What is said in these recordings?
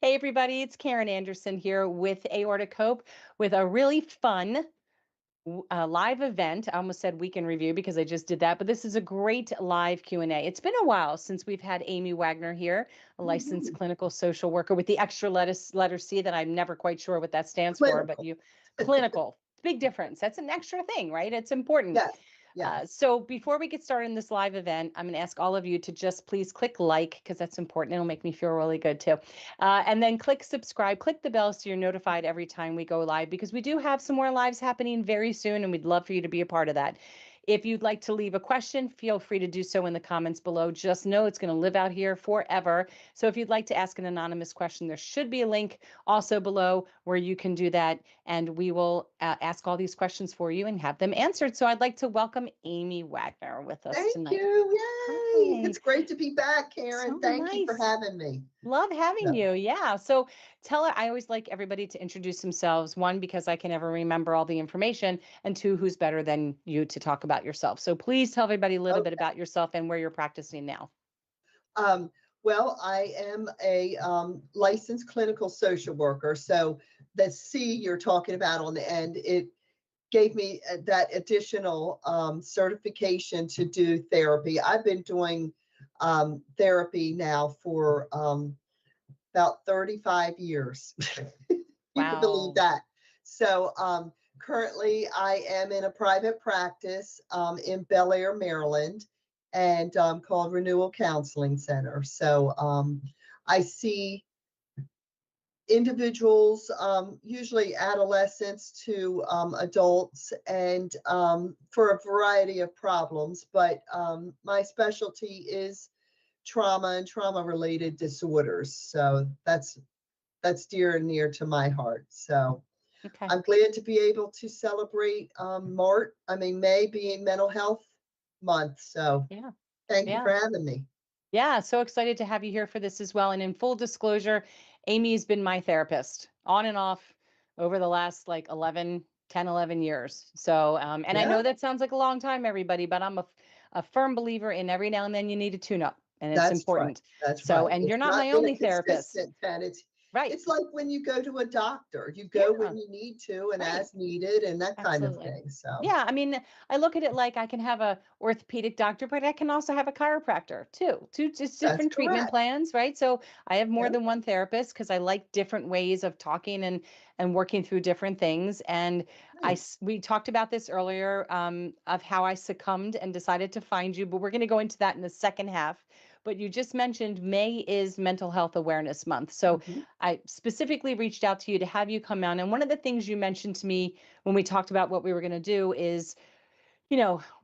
Hey everybody, it's Karen Anderson here with Aortic Hope with a really fun live event. I almost said weekend review because I just did that, but this is a great live Q&A. It's been a while since we've had Amy Wagner here, a licensed Mhm. clinical social worker with the extra letter C that I'm never quite sure what that stands for, but Clinical. you clinical. Big difference. That's an extra thing, right? It's important. Yes, yes. So before we get started in this live event, I'm going to ask all of you to just please click like because that's important. It'll make me feel really good too. And then click subscribe, click the bell so you're notified every time we go live because we do have some more lives happening very soon and we'd love for you to be a part of that. If you'd like to leave a question, feel free to do so in the comments below. Just know it's going to live out here forever. So if you'd like to ask an anonymous question, there should be a link also below where you can do that. And we will ask all these questions for you and have them answered. So I'd like to welcome Amy Wagner with us Thank tonight. you. Yay. Hi, It's great to be back, so Karen. Thank you for nice. having me. Love having So, you. Yeah. So tell her, I always like everybody to introduce themselves. One, because I can never remember all the information, and two, who's better than you to talk about yourself. So please tell everybody a little bit okay. about yourself and where you're practicing now. Um, well, I am a licensed clinical social worker. So the C you're talking about on the end, it gave me that additional certification to do therapy. I've been doing therapy now for about 35 years. You can believe Wow. that. So currently I am in a private practice in Bel Air, Maryland, and called Renewal Counseling Center. So I see individuals, usually adolescents to adults, and for a variety of problems. But my specialty is trauma and trauma related disorders. So that's dear and near to my heart. So Okay. I'm glad to be able to celebrate May being Mental Health Month. So Yeah. thank you Yeah. for having me. Yeah, so excited to have you here for this as well. And in full disclosure, Amy's been my therapist on and off over the last like 11 years. So, and I Yeah, know that sounds like a long time, everybody, but I'm a firm believer in every now and then you need a tune up and it's that's right. important. That's So, right. and you're It's not not my been a only therapist, consistent, and right? it's like when you go to a doctor, you go Yeah, when you need to and right. as needed and that kind of Absolutely. thing. So Yeah, I mean, I look at it like I can have a orthopedic doctor, but I can also have a chiropractor too. Two just that's different treatment correct. plans, right? So I have more Yeah. than one therapist because I like different ways of talking and working through different things. And Right. we talked about this earlier of how I succumbed and decided to find you, but we're going to go into that in the second half. But you just mentioned May is Mental Health Awareness Month. So Mhm. I specifically reached out to you to have you come on. And one of the things you mentioned to me when we talked about what we were going to do is,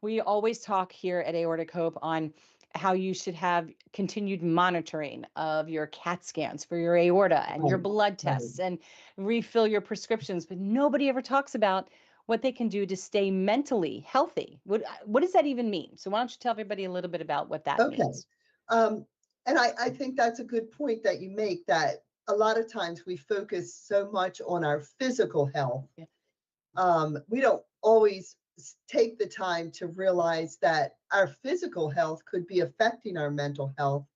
we always talk here at Aortic Hope on how you should have continued monitoring of your CAT scans for your aorta and your Right. blood Right. tests and refill your prescriptions, but nobody ever talks about what they can do to stay mentally healthy. What does that even mean? So why don't you tell everybody a little bit about what that Okay. means? Um, and I think that's a good point that you make, that a lot of times we focus so much on our physical health. Yeah, We don't always take the time to realize that our physical health could be affecting our mental health.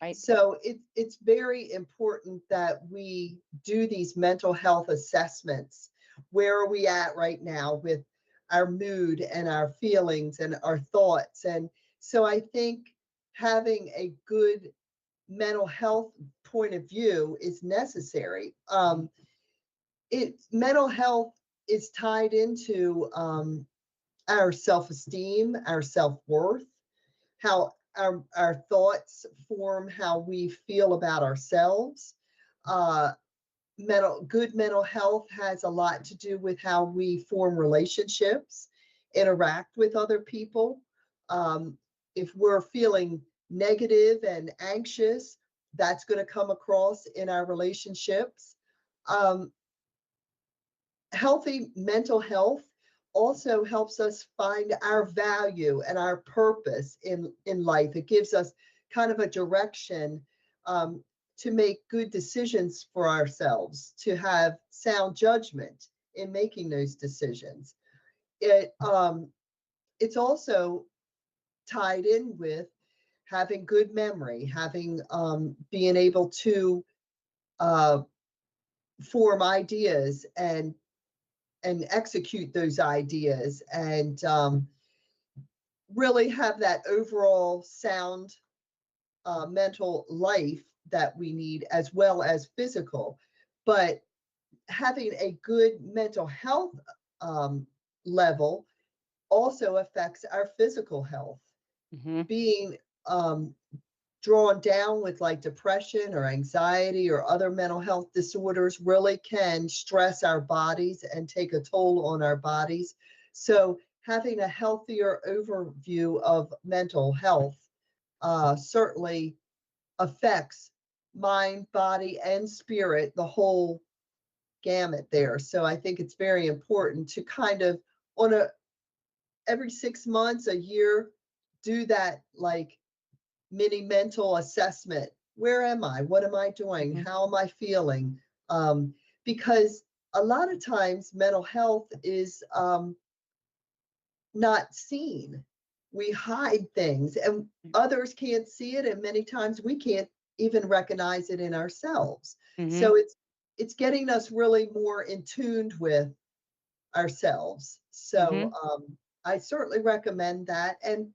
right. So it's very important that we do these mental health assessments. Where are we at right now with our mood and our feelings and our thoughts? And so I think having a good mental health point of view is necessary. Mental health is tied into our self-esteem, our self-worth, how our thoughts form how we feel about ourselves. Uh, good mental health has a lot to do with how we form relationships, interact with other people. Um, if we're feeling negative and anxious, that's going to come across in our relationships. Um, Healthy mental health also helps us find our value and our purpose in life. It gives us kind of a direction um, to make good decisions for ourselves, to have sound judgment in making those decisions. It's also tied in with having good memory, having being able to uh, form ideas and execute those ideas, and really have that overall sound mental life that we need, as well as physical. But having a good mental health level also affects our physical health. Hmm. Being um, drawn down with like depression or anxiety or other mental health disorders really can stress our bodies and take a toll on our bodies. So having a healthier overview of mental health certainly affects mind, body, and spirit, the whole gamut there. So I think it's very important to kind of, on a every 6 months, a year, do that like mini mental assessment. Where am I? What am I doing? Hmm. How am I feeling? Um, because a lot of times mental health is not seen. We hide things, and others can't see it, and many times we can't even recognize it in ourselves. Hmm. So it's getting us really more in tuned with ourselves. So Hmm. I certainly recommend that. And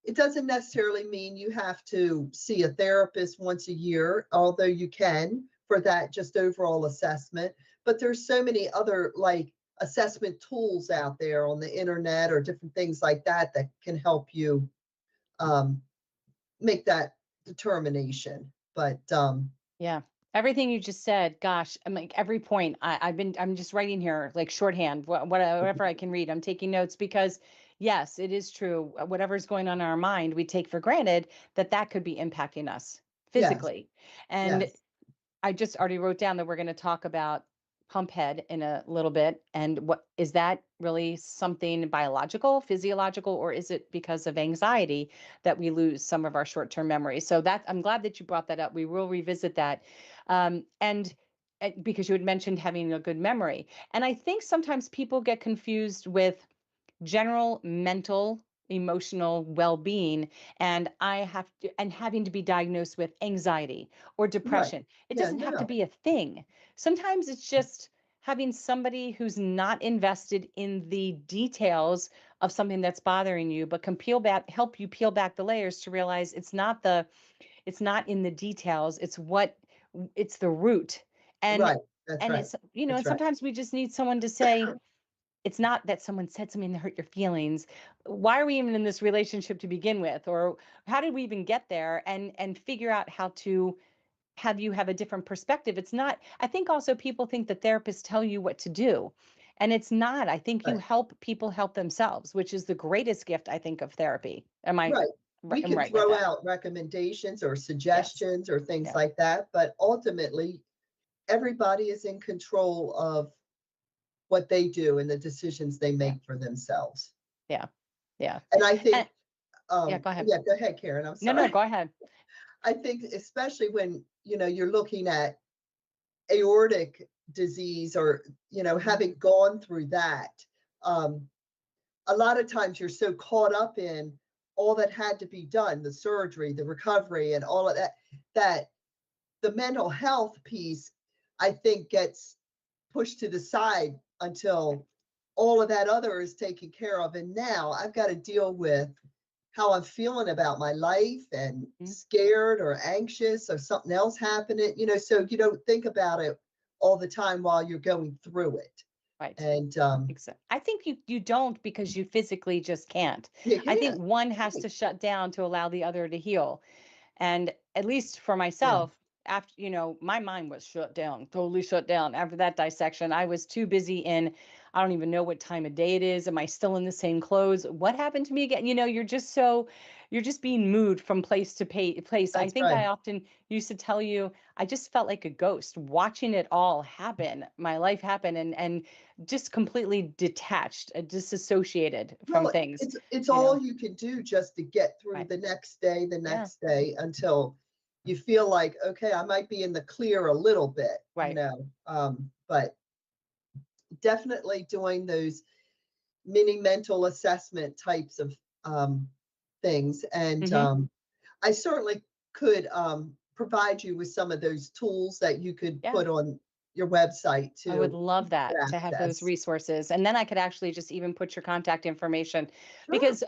it doesn't necessarily mean you have to see a therapist once a year, although you can for that just overall assessment. But there's so many other like assessment tools out there on the internet or different things like that that can help you um, make that determination. But Yeah. Everything you just said, gosh, I'm like every point I'm just writing here like shorthand, whatever I can read. I'm taking notes because yes, it is true. Whatever's going on in our mind, we take for granted that that could be impacting us yes, physically. And yes, I just already wrote down that we're going to talk about pump head in a little bit. And what is that really something biological, physiological, or is it because of anxiety that we lose some of our short-term memory? So that I'm glad that you brought that up. We will revisit that. And because you had mentioned having a good memory. And I think sometimes people get confused with general mental emotional well-being and I have to and having to be diagnosed with anxiety or right. depression. It Yeah, doesn't have to no, be a thing. Sometimes it's just having somebody who's not invested in the details of something that's bothering you but can help you peel back the layers to realize it's not in the details, it's the root. and right. That's and right. it's and That's right. sometimes we just need someone to say, it's not that someone said something that hurt your feelings. Why are we even in this relationship to begin with? Or how did we even get there? And figure out how to have you have a different perspective. It's not, I think also people think that therapists tell you what to do. And it's not. I think you Right. help people help themselves, which is the greatest gift, I think, of therapy. Right. We I'm can right with throw that? out recommendations or Yes. suggestions or things Yeah. like that, but ultimately, everybody is in control of what they do and the decisions they Yeah. make for themselves. Yeah. Yeah. And I And think, yeah, go ahead. yeah, go ahead, Karen. I'm No, no, sorry. go ahead. I think especially when, you're looking at aortic disease or, Hmm. having gone through that, um, a lot of times you're so caught up in all that had to be done, the surgery, the recovery, and all of that, that the mental health piece, I think, gets pushed to the side until all of that other is taken care of. And now I've got to deal with how I'm feeling about my life and Mhm. scared or anxious or something else happening, so you don't think about it all the time while you're going through it. Right. And Exactly. I think you don't because you physically just can't. you I think can't. one has Right. to shut down to allow the other to heal. And at least for Yeah. myself, after, my mind was shut down, totally shut down after that dissection. I was too busy I don't even know what time of day it is. Am I still in the same clothes? What happened to me again? You're just being moved from place to place. I That's think right. I often used to tell you, I just felt like a ghost watching it all happen, my life happen, and just completely detached, disassociated from Well, things, it's you all know? you can do just to get through Right. the Yeah. next day until you feel like, okay, I might be in the clear a little bit, Right. but definitely doing those mini mental assessment types of things. And Hmm. I certainly could provide you with some of those tools that you could Yeah. put on your website I would to love that, get to have those access. resources. And then I could actually just even put your contact information Sure. because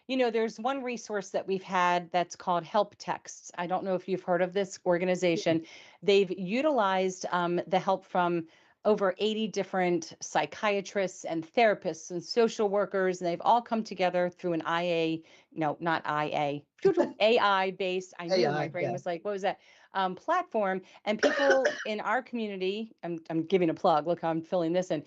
there's one resource that we've had that's called Help Texts. I don't know if you've heard of this Yeah. organization. They've utilized the help from over 80 different psychiatrists and therapists and social workers, and they've all come together through an IA, no, not IA, AI based. I knew my AI, brain yeah. was like, what was that? Platform, and people in our community, I'm giving a plug, look how I'm filling this in,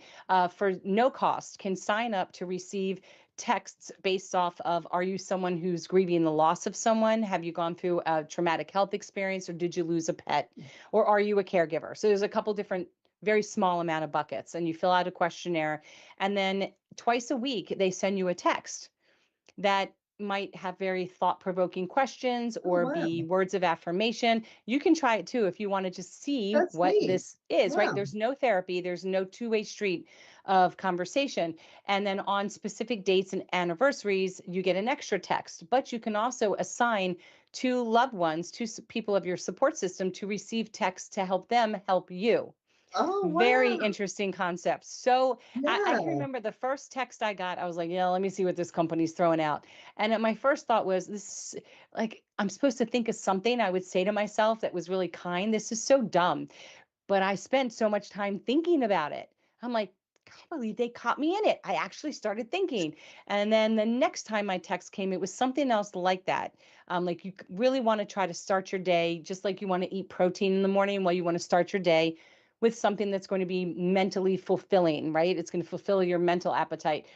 for no cost can sign up to receive texts based off of, are you someone who's grieving the loss of someone? Have you gone through a traumatic health experience, or did you lose a pet? Or are you a caregiver? So there's a couple different, very small amount of buckets, and you fill out a questionnaire, and then twice a week they send you a text that might have very thought-provoking questions Oh, or wow. be words of affirmation. You can try it too if you want to just see That's what neat. this is, right? Wow. There's no therapy, there's no two-way street of conversation. And then on specific dates and anniversaries, you get an extra text, but you can also assign to loved ones, to people of your support system to receive texts to help them help you. Oh, Very wow. interesting concept. So I can Yeah. remember the first text I got, I was like, yeah, let me see what this company's throwing out. And my first thought was, this is like, I'm supposed to think of something I would say to myself that was really kind. This is so dumb. But I spent so much time thinking about it. I'm like, I can't believe they caught me in it. I actually started thinking. And then the next time my text came, it was something else like that. Like you really want to try to start your day, just like you want to eat protein in the morning. Well, you want to start your day with something that's going to be mentally fulfilling, right? It's going to fulfill your mental appetite.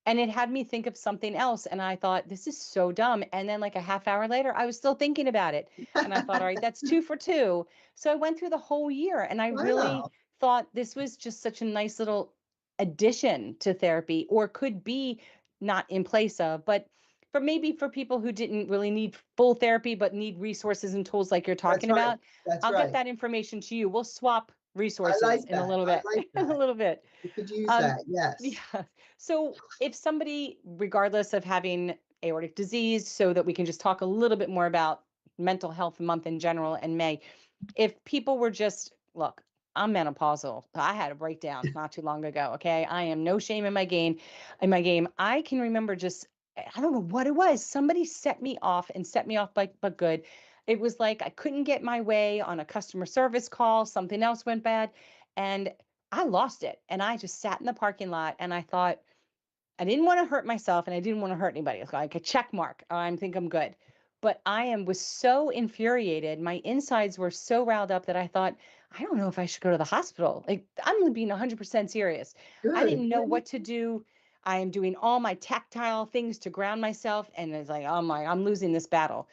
And it had me think of something else. And I thought, this is so dumb. And then, like a half hour later, I was still thinking about it. And I thought, all right, that's two for two. So I went through the whole year and I really Wow. thought this was just such a nice little addition to therapy, or could be not in place of, but for maybe for people who didn't really need full therapy, but need resources and tools like you're That's talking right. about. That's I'll get right. that information to you. We'll swap I resources like in a that. little I bit, like in a that. little bit. We could use Um, that. Yes. yeah. So if somebody, regardless of having aortic disease, so that we can just talk a little bit more about mental health month in general in May, if people were just, look, I'm menopausal. I had a breakdown not too long ago. Okay. I am no shame in my game. I can remember just, I don't know what it was. Somebody set me off and set me off but good. It was like I couldn't get my way on a customer service call. Something else went bad. And I lost it. And I just sat in the parking lot and I thought, I didn't want to hurt myself and I didn't want to hurt anybody. It's like a check mark. I think I'm good. But was so infuriated. My insides were so riled up that I thought, I don't know if I should go to the hospital. Like, I'm being 100% serious. I Good. didn't know Yeah. what to do. I am doing all my tactile things to ground myself. And it's like, oh my, I'm losing this battle.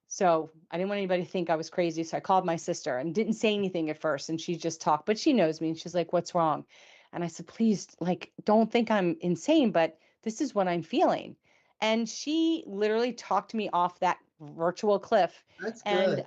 So I didn't want anybody to think I was crazy. So I called my sister and didn't say anything at first. And she just talked, but she knows me. And she's like, what's wrong? And I said, please, like, don't think I'm insane, but this is what I'm feeling. And she literally talked me off that virtual cliff. That's And good.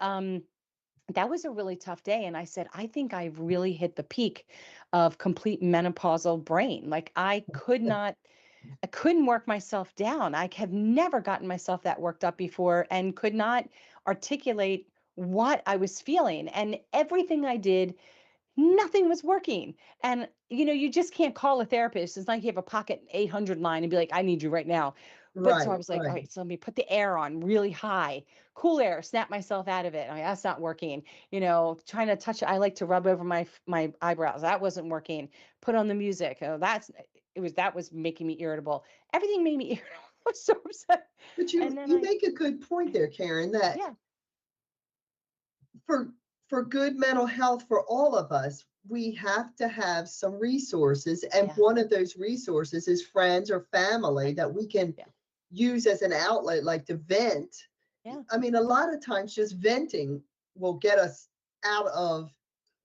that was a really tough day. And I said, I think I've really hit the peak of complete menopausal brain. Like I couldn't work myself down. I have never gotten myself that worked up before and could not articulate what I was feeling. And everything I did, nothing was working. And you just can't call a therapist. It's like you have a pocket 800 line and be like, I need you right now. But so I Right. was like, all Right. right, so let me put the air on really high, cool air, snap myself out of it. I mean, that's not working. Trying to touch it. I like to rub over my eyebrows. That wasn't working. Put on the music. Oh, that was making me irritable. Everything made me irritable. I was so upset. But And you then you make a good point there, Karen, that yeah, for for good mental health for all of us, we have to have some resources. And yeah, one of those resources is friends or family right, that we can yeah, use as an outlet, like to vent. yeah, I mean, a lot of times just venting will get us out of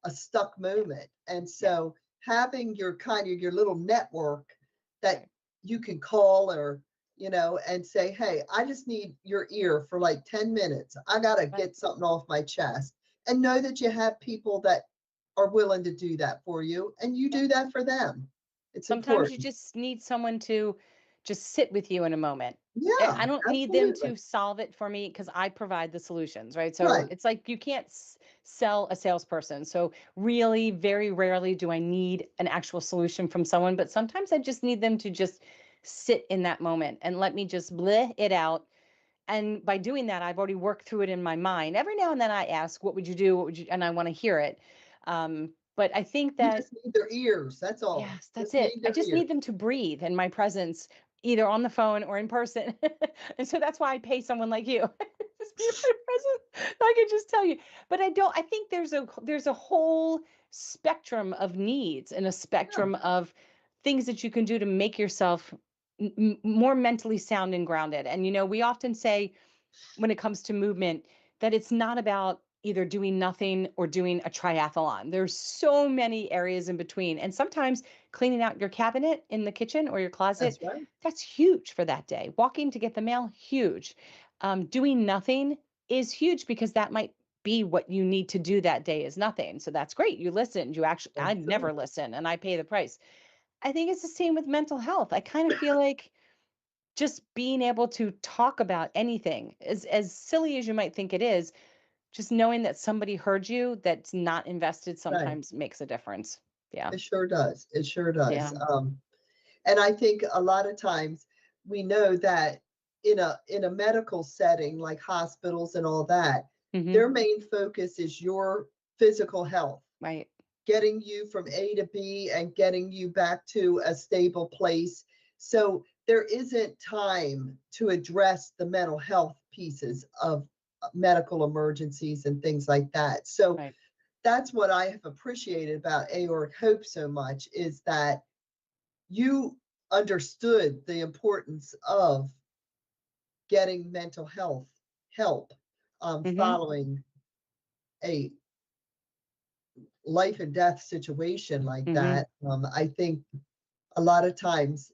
a stuck moment. And yeah, so having your kind of your little network that right, you can call or, and say, hey, I just need your ear for like 10 minutes. I got to right. get something off my chest. And know that you have people that are willing to do that for you and you Yeah. do that for them. It's Sometimes you important. just need someone to just sit with you in a moment. Yeah, I don't need them absolutely. to solve it for me because I provide the solutions, right? So Right. it's like you can't sell a salesperson. So really, very rarely do I need an actual solution from someone, but sometimes I just need them to just sit in that moment and let me just bleh it out. And by doing that, I've already worked through it in my mind. Every now and then I ask, what would you do? What would you, and I want to hear it. But I think You that just need their ears. That's all. yes, that's Just it. need I their just need ears. them to breathe in my presence, either on the phone or in person. And so that's why I pay someone like you. Just be in my presence. I can just tell you. But I think there's a whole spectrum of needs and a Yeah, spectrum of things that you can do to make yourself more mentally sound and grounded. And we often say when it comes to movement that it's not about either doing nothing or doing a triathlon. There's so many areas in between. And sometimes cleaning out your cabinet in the kitchen or your closet, that's right. that's huge for that day. Walking to get the mail, huge. Doing nothing is huge because that might be what you need to do that day is nothing. So that's great. You listened. You actually, I That's true. never listen and I pay the price. I think it's the same with mental health. I kind of feel like just being able to talk about anything, as silly as you might think it is, just knowing that somebody heard you that's not invested Right. sometimes makes a difference. Yeah. It sure does. It sure does. Yeah. And I think a lot of times we know that in a medical setting like hospitals and all that, Hmm. their main focus is your physical health, Right. getting you from A to B and getting you back to a stable place. So there isn't time to address the mental health pieces of medical emergencies and things like that. So Right. that's what I have appreciated about Aortic Hope so much is that you understood the importance of getting mental health help Hmm. following a life and death situation like Hmm. that. I think a lot of times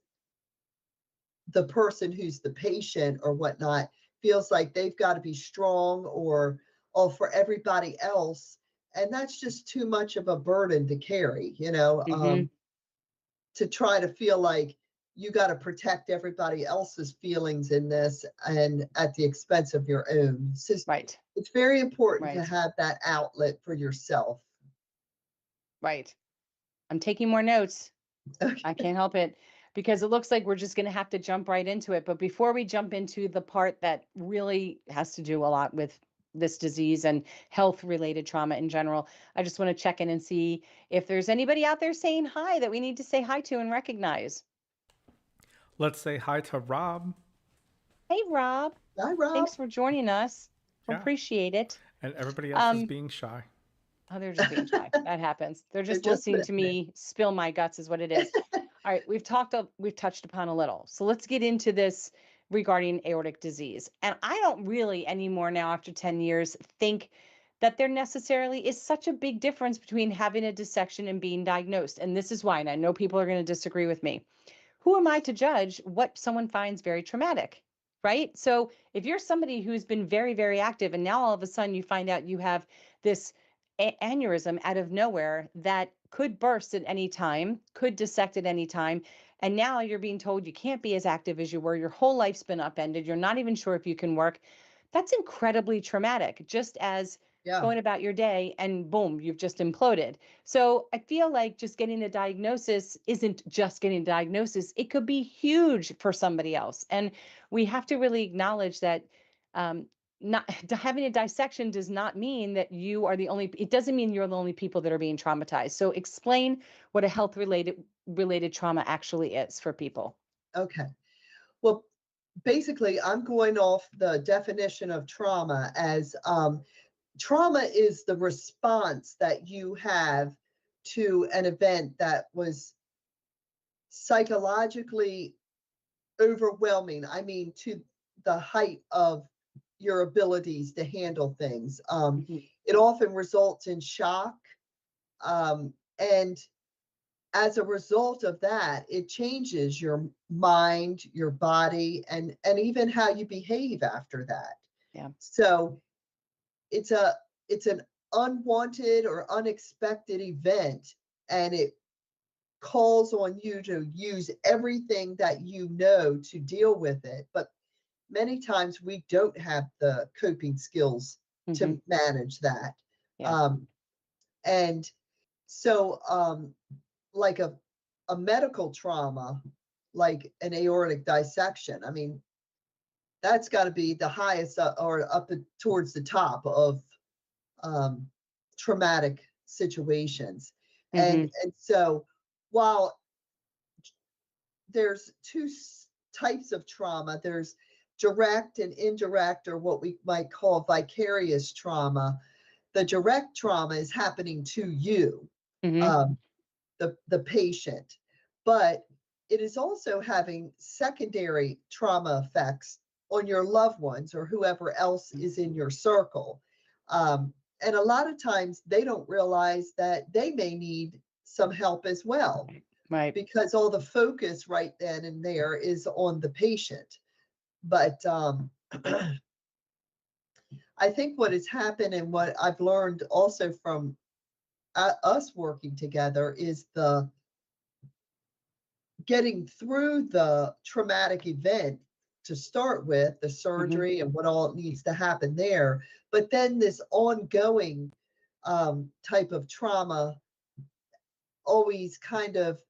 the person who's the patient or whatnot feels like they've got to be strong or oh for everybody else, and that's just too much of a burden to carry. Hmm. To try to feel like you got to protect everybody else's feelings in this and at the expense of your own. Right. It's very important to Right. have that outlet for yourself. Right. I'm taking more notes. I can't help it because it looks like we're just going to have to jump right into it. But before we jump into the part that really has to do a lot with this disease and health related trauma in general, I just want to check in and see if there's anybody out there saying hi that we need to say hi to and recognize. Let's say hi to Rob. Hey, Rob. Hi, Rob. Thanks for joining us. Yeah. Appreciate it. And everybody else is Um, being shy. oh, they're just being shy. That happens. They're They're just just listening to listening. me spill my guts, is what it is. All right, we've touched upon a little. So let's get into this regarding aortic disease. And I don't really anymore now after 10 years think that there necessarily is such a big difference between having a dissection and being diagnosed. And this is why, and I know people are going to disagree with me. Who am I to judge what someone finds very traumatic? Right? So if you're somebody who's been very, very active and now all of a sudden you find out you have this aneurysm out of nowhere that could burst at any time, could dissect at any time. And now you're being told you can't be as active as you were. Your whole life's been upended. You're not even sure if you can work. That's incredibly traumatic, just as Yeah. going about your day and boom, you've just imploded. So I feel like just getting a diagnosis isn't just getting a diagnosis. It could be huge for somebody else. And we have to really acknowledge that um, not having a dissection does not mean that you are the only, it doesn't mean you're the only people that are being traumatized. So explain what a health related trauma actually is for people. Okay. Well, basically, I'm going off the definition of trauma as trauma is the response that you have to an event that was psychologically overwhelming. I mean, to the height of your abilities to handle things. Mhm. It often results in shock. And as a result of that, it changes your mind, your body, and even how you behave after that. Yeah. So it's a it's an unwanted or unexpected event, and it calls on you to use everything that you know to deal with it. But many times we don't have the coping skills Mm-hmm. to manage that. Yeah. And so, like a medical trauma, like an aortic dissection, I mean, that's got to be the highest or up towards the top of traumatic situations. Mm-hmm. And so while there's two types of trauma, there's direct and indirect, or what we might call vicarious trauma. The direct trauma is happening to you, Mm-hmm. um, the patient, but it is also having secondary trauma effects on your loved ones or whoever else is in your circle. And a lot of times they don't realize that they may need some help as well, Right. because all the focus right then and there is on the patient. But I think what has happened and what I've learned also from us working together is the getting through the traumatic event to start with, the Mm-hmm. surgery and what all needs to happen there, but then this ongoing type of trauma, always kind of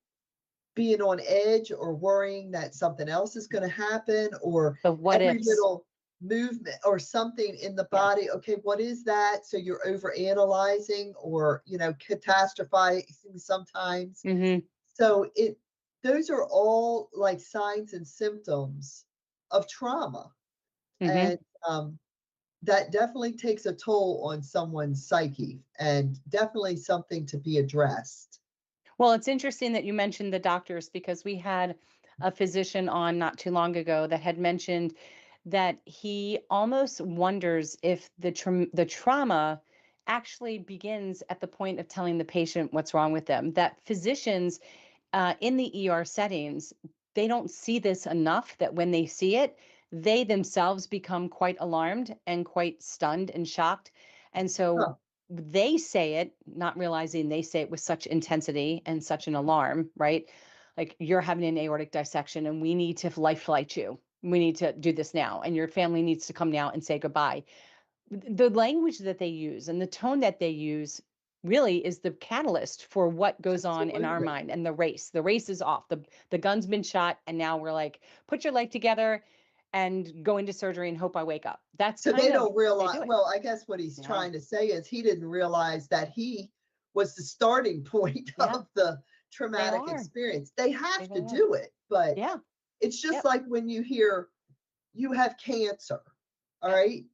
being on edge or worrying that something else is going to happen, or The what every ifs. little movement or something in the Yeah. body. Okay, what is that? So you're over analyzing, or catastrophizing sometimes. Mm-hmm. So those are all like signs and symptoms of trauma. Mm-hmm. And that definitely takes a toll on someone's psyche, and definitely something to be addressed. Well, it's interesting that you mentioned the doctors, because we had a physician on not too long ago that had mentioned that he almost wonders if the trauma actually begins at the point of telling the patient what's wrong with them. That physicians in the ER settings, they don't see this enough, that when they see it, they themselves become quite alarmed and quite stunned and shocked. And so Huh. they say it, not realizing they say it with such intensity and such an alarm, right? Like, you're having an aortic dissection and we need to life flight you. We need to do this now. And your family needs to come now and say goodbye. The language that they use and the tone that they use really is the catalyst for what goes on in our Absolutely. mind. And the race is off. The gun's been shot, and now we're like, put your life together and go into surgery and hope I wake up. That's So they kind of don't they realize, do it. well, I guess what he's Yeah. trying to say is he didn't realize that he was the starting point Yeah, of the they traumatic are. experience. They They have to really are. do it, but Yeah. it's just Yep. like when you hear you have cancer, all Yep. right?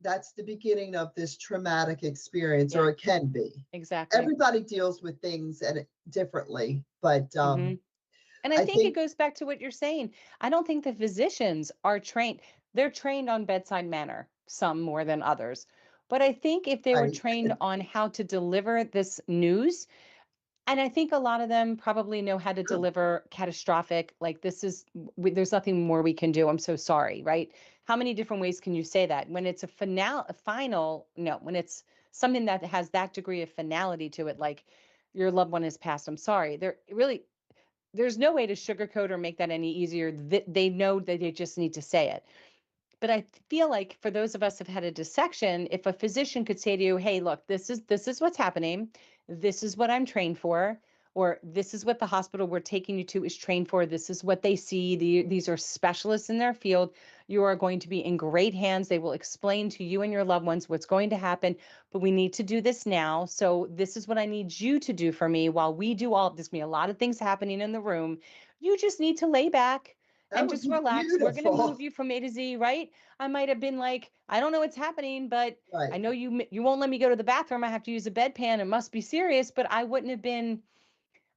That's the beginning of this traumatic experience, Yeah. or it can be. Exactly. Everybody deals with things differently, but Hmm. And I I think it think goes back to what you're saying. I don't think the physicians are trained. They're trained on bedside manner, some more than others. But I think if they were I trained on how to deliver this news, and I think a lot of them probably know how to deliver catastrophic, like, this is, there's nothing more we can do. I'm so sorry, right? How many different ways can you say that? When it's a final, no, when it's something that has that degree of finality to it, like, your loved one has passed, I'm sorry. There's no way to sugarcoat or make that any easier. They know that they just need to say it. But I feel like for those of us who've had a dissection, if a physician could say to you, "Hey, look, this is what's happening. This is what I'm trained for, or this is what the hospital we're taking you to is trained for. This is what they see. These are specialists in their field. You are going to be in great hands. They will explain to you and your loved ones what's going to happen, but we need to do this now. So this is what I need you to do for me while we do all of this. Be a lot of things happening in the room. You just need to lay back that and would just be relax. We're going to move beautiful. you from A to Z, right?" I might have been like, "I don't know what's happening, but I Right, know you won't let me go to the bathroom. I have to use a bedpan. It must be serious." But I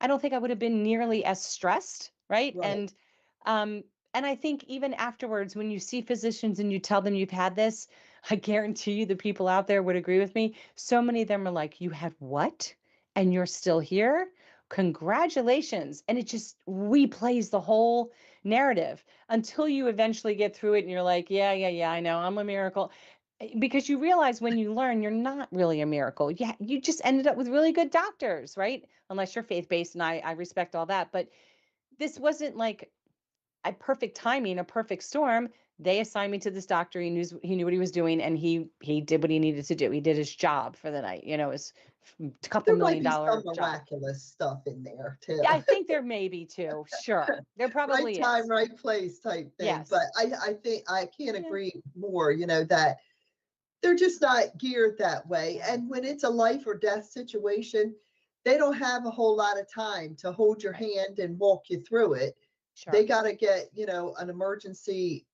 don't think I would have been nearly as stressed, right? right. Um, and I think even afterwards, when you see physicians and you tell them you've had this, I guarantee you the people out there would agree with me. So many of them are like, "You had what? And you're still here? Congratulations." And it just replays the whole narrative until you eventually get through it and you're like, "Yeah, yeah, yeah, I know. I'm a miracle." Because you realize when you learn you're not really a miracle. Yeah, you just ended up with really good doctors, right? Unless you're faith-based, and I respect all that. But this wasn't like at perfect timing, a perfect storm, they assigned me to this doctor. He knew what he was doing, and he did what he needed to do. He did his job for the night. It was a couple There might million be some dollar job. miraculous stuff in there too. Yeah, I think there may be too. Sure, there Right probably time, is. right place type thing. But Yes. I think I can't Yeah. agree more, that they're just not geared that way. Yeah. And when it's a life or death situation, they don't have a whole lot of time to hold your Right. hand and walk you through it. They Sure. got to get, an emergency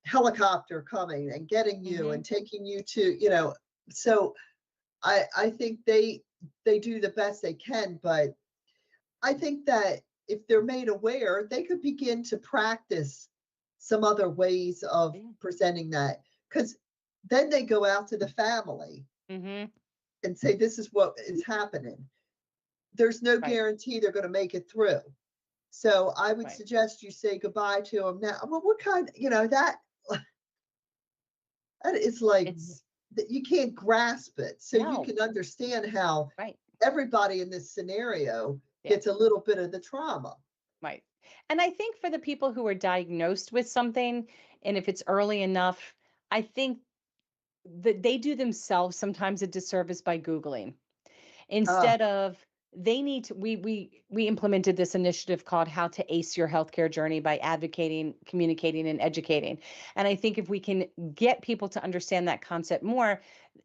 helicopter coming and getting you Mm-hmm. and taking you to, so I think they do the best they can, but I think that if they're made aware, they could begin to practice some other ways of Yeah. presenting that. Because then they go out to the family Mm-hmm. and say, this is what is happening. There's no Right. guarantee they're going to make it through. So I would Right. suggest you say goodbye to them now. Well, what kind, that is like It's that you can't grasp it. So you no. can understand how Right. everybody in this scenario Yeah. gets a little bit of the trauma. Right. And I think for the people who are diagnosed with something, and if it's early enough, I think that they do themselves sometimes a disservice by Googling Ah, instead of they need to we implemented this initiative called How to Ace Your Healthcare Journey by advocating, communicating, and educating. And I think if we can get people to understand that concept more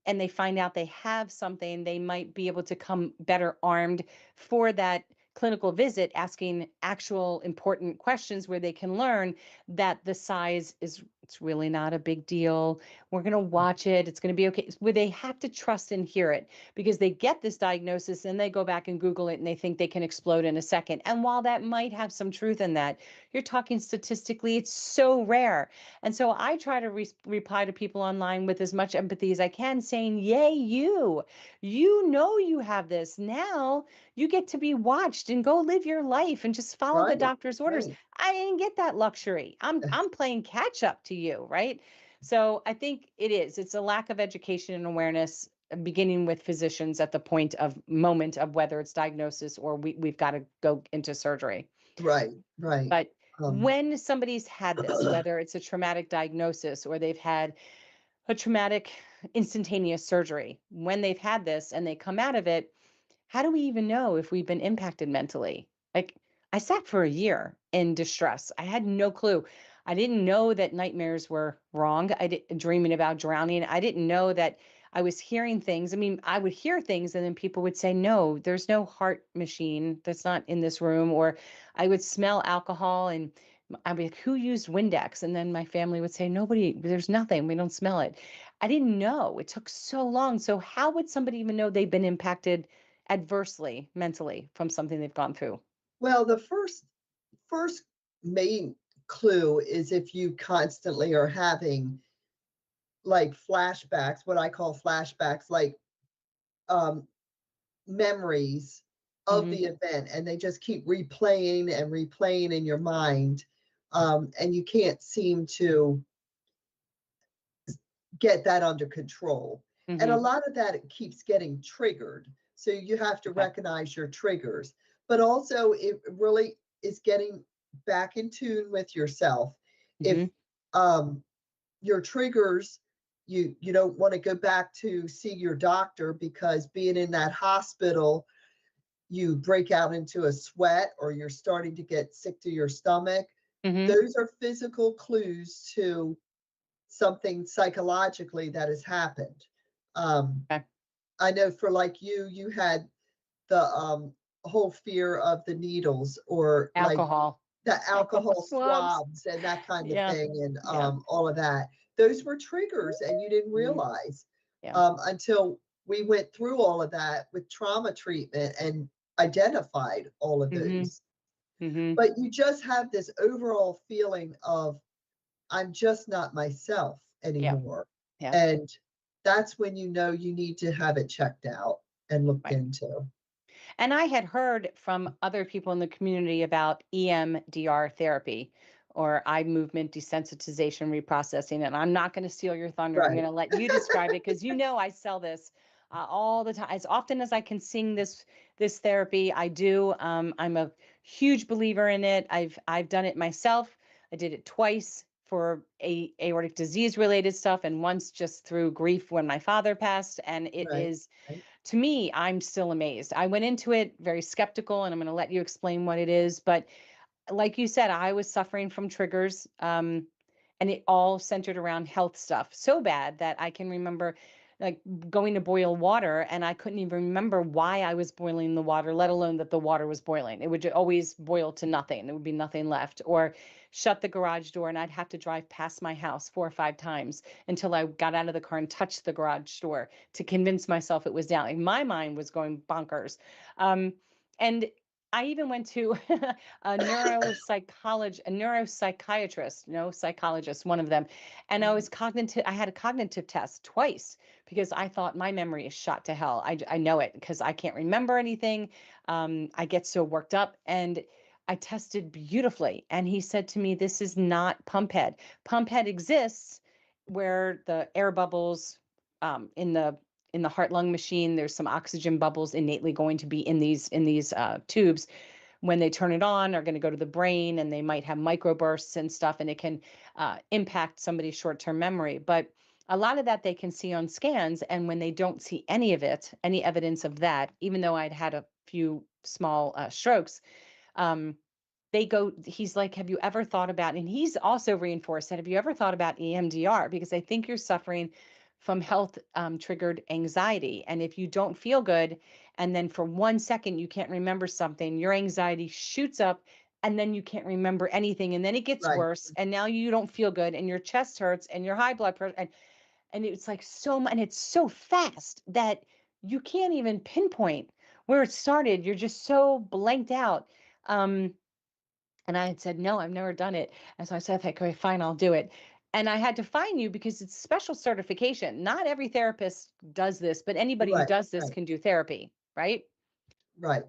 and they find out they have something, they might be able to come better armed for that clinical visit, asking actual important questions where they can learn that the size is it's really not a big deal. We're going to watch it. It's going to be okay. Where they have to trust and hear it because they get this diagnosis and they go back and Google it and they think they can explode in a second. And while that might have some truth in that, you're talking statistically, it's so rare. And so I try to reply to people online with as much empathy as I can, saying, yay, you know you have this. Now you get to be watched and go live your life and just follow the right, doctor's orders. right. I didn't get that luxury. I'm playing catch up to you, right? So I think it's a lack of education and awareness beginning with physicians at the point of moment of whether it's diagnosis or we've got to go into surgery. Right, right. But Um, when somebody's had this, whether it's a traumatic diagnosis or they've had a traumatic instantaneous surgery, when they've had this and they come out of it, how do we even know if we've been impacted mentally? Like, I sat for a year in distress. I had no clue. I didn't know that nightmares were wrong. I didn't dreaming about drowning. I didn't know that I was hearing things. I mean, I would hear things and then people would say, "No, there's no heart machine that's not in this room." Or I would smell alcohol and I'd be like, "Who used Windex?" And then my family would say, "Nobody, there's nothing. We don't smell it." I didn't know. It took so long. So how would somebody even know they've been impacted adversely mentally from something they've gone through? well, the first main clue is if you constantly are having like flashbacks, what I call flashbacks, like um, memories of Hmm. the event, and they just keep replaying and replaying in your mind, and you can't seem to get that under control. And a Hmm. lot of that it keeps getting triggered. So you have to Okay. recognize your triggers, but also it really is getting back in tune with yourself. If Hmm. um, your triggers, you don't want to go back to see your doctor because being in that hospital, you break out into a sweat or you're starting to get sick to your stomach. Hmm. Those are physical clues to something psychologically that has happened. Um, Okay. I know for like you had the whole fear of the needles or like Alcohol. the Alcohol alcohol swabs. swabs and that kind of Yeah. thing and Yeah. all of that. Those were triggers and you didn't Hmm. realize Yeah. until we went through all of that with trauma treatment and identified all of Hmm. those. Hmm. But you just have this overall feeling of I'm just not myself Yeah. anymore. Yeah. And that's when you know you need to have it checked out and looked Right. into. And I had heard from other people in the community about EMDR therapy or eye movement desensitization reprocessing. And I'm not going to steal your thunder. I'm Right. going to let you describe it because I sell this all the time. As often as I can sing this therapy, I do. I'm a huge believer in it. I've done it myself. I did it twice for aortic disease related stuff, and once just through grief when my father passed. And it Right. is, Right. to me, I'm still amazed. I went into it very skeptical, and I'm going to let you explain what it is. But like you said, I was suffering from triggers, and it all centered around health stuff so bad that I can remember like going to boil water, and I couldn't even remember why I was boiling the water, let alone that the water was boiling. It would always boil to nothing. There would be nothing left. Or shut the garage door, and I'd have to drive past my house 4 or 5 times until I got out of the car and touched the garage door to convince myself it was down. Like my mind was going bonkers. And I even went to a neuropsychiatrist, no psychologist, one of them. And I had a cognitive test twice because I thought my memory is shot to hell. I know it because I can't remember anything. I get so worked up, and I tested beautifully. And he said to me, this is not pump head. Pump head exists where the air bubbles in the heart lung machine, there's some oxygen bubbles innately going to be in these tubes. When they turn it on, are going to go to the brain, and they might have microbursts and stuff, and it can impact somebody's short-term memory. But a lot of that they can see on scans, and when they don't see any of it, any evidence of that, even though I'd had a few small strokes, um, he's like, have you ever thought about, and he's also reinforced that, have you ever thought about EMDR? Because I think you're suffering from health triggered anxiety. And if you don't feel good, and then for 1 second you can't remember something, your anxiety shoots up, and then you can't remember anything. And then it gets Right. worse. And now you don't feel good, and your chest hurts, and your high blood pressure. And it's like and it's so fast that you can't even pinpoint where it started. You're just so blanked out. And I had said, no, I've never done it. And so I said, okay, fine, I'll do it. And I had to find you because it's special certification. Not every therapist does this, but anybody who Right. does this Right. can do therapy, right? Right.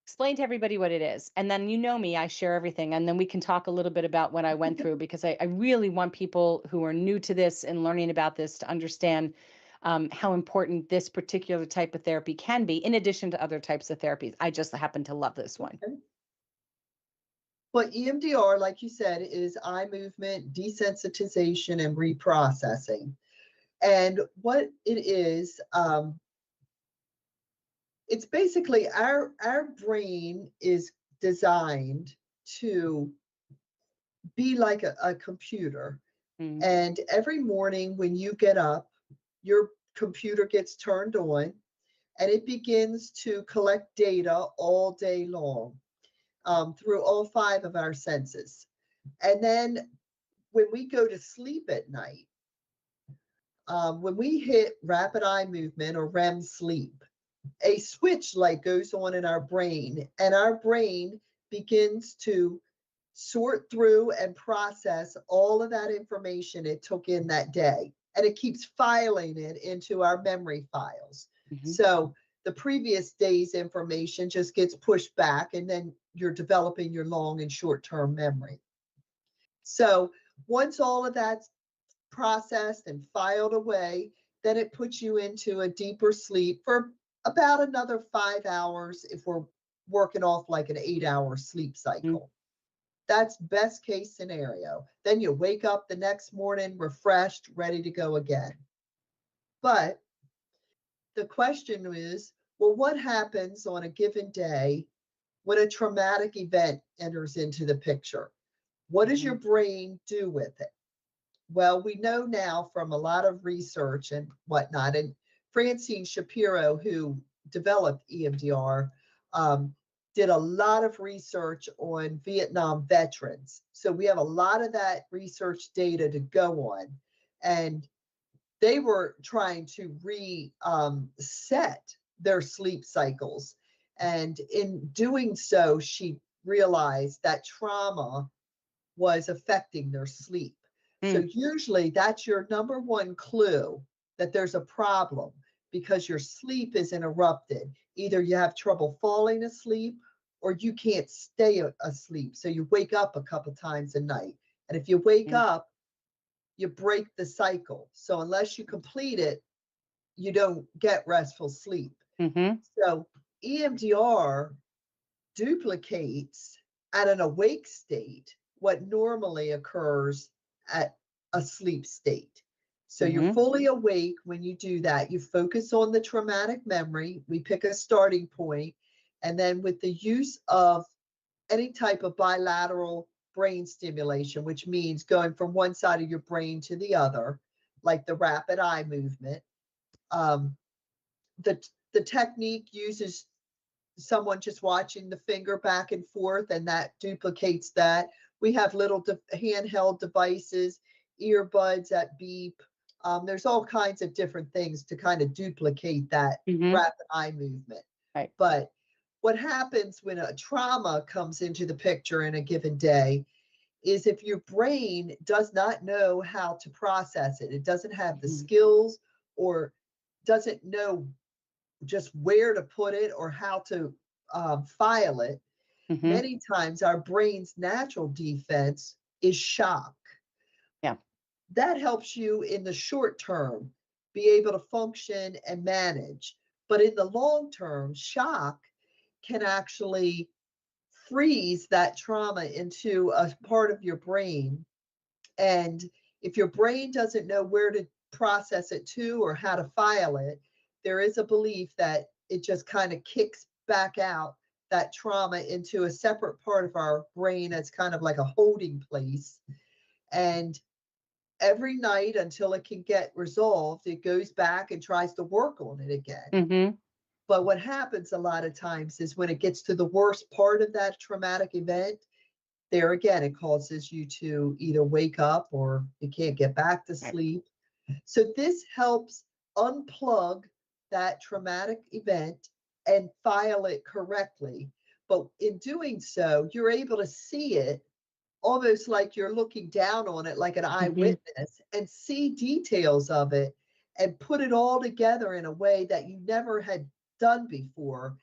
Explain to everybody what it is. And then you know me, I share everything. And then we can talk a little bit about what I went through, because I really want people who are new to this and learning about this to understand how important this particular type of therapy can be, in addition to other types of therapies. I just happen to love this one. Okay. Well, EMDR, like you said, is eye movement desensitization and reprocessing. And what it is, it's basically our brain is designed to be like a computer. Mm-hmm. And every morning when you get up, your computer gets turned on, and it begins to collect data all day long, through all 5 of our senses. And then when we go to sleep at night, when we hit rapid eye movement or REM sleep, a switch light goes on in our brain, and our brain begins to sort through and process all of that information it took in that day. And it keeps filing it into our memory files. Mm-hmm. So the previous day's information just gets pushed back, and then you're developing your long and short-term memory. So once all of that's processed and filed away, then it puts you into a deeper sleep for about another 5 hours if we're working off like an 8-hour sleep cycle. That's best case scenario. Then you wake up the next morning refreshed, ready to go again. But the question is, well, what happens on a given day when a traumatic event enters into the picture? What does your brain do with it? Well, we know now from a lot of research and whatnot, and Francine Shapiro, who developed EMDR, did a lot of research on Vietnam veterans. So we have a lot of that research data to go on. And they were trying to reset their sleep cycles. And in doing so, she realized that trauma was affecting their sleep. So usually that's your number one clue that there's a problem, because your sleep is interrupted. Either you have trouble falling asleep, or you can't stay asleep. So you wake up a couple times a night. And if you wake up, you break the cycle. So unless you complete it, you don't get restful sleep. So EMDR duplicates at an awake state what normally occurs at a sleep state. So you're Mm-hmm. fully awake when you do that. You focus on the traumatic memory. We pick a starting point, and then with the use of any type of bilateral brain stimulation, which means going from one side of your brain to the other, like the rapid eye movement. Um, the technique uses someone just watching the finger back and forth, and that duplicates that. We have little handheld devices, earbuds that beep. There's all kinds of different things to kind of duplicate that Mm-hmm. rapid eye movement. Right. But what happens when a trauma comes into the picture in a given day is if your brain does not know how to process it, it doesn't have the Mm-hmm. skills or doesn't know just where to put it or how to file it. Mm-hmm. Many times our brain's natural defense is shock. Yeah. That helps you in the short term be able to function and manage. But in the long term, shock can actually freeze that trauma into a part of your brain. And if your brain doesn't know where to process it to or how to file it, there is a belief that it just kind of kicks back out that trauma into a separate part of our brain as kind of like a holding place. And every night until it can get resolved, it goes back and tries to work on it again. Mm-hmm. But what happens a lot of times is when it gets to the worst part of that traumatic event, there again, it causes you to either wake up or you can't get back to Right. sleep. So this helps unplug that traumatic event and file it correctly. But in doing so, you're able to see it almost like you're looking down on it like an Mm-hmm. eyewitness and see details of it and put it all together in a way that you never had done before,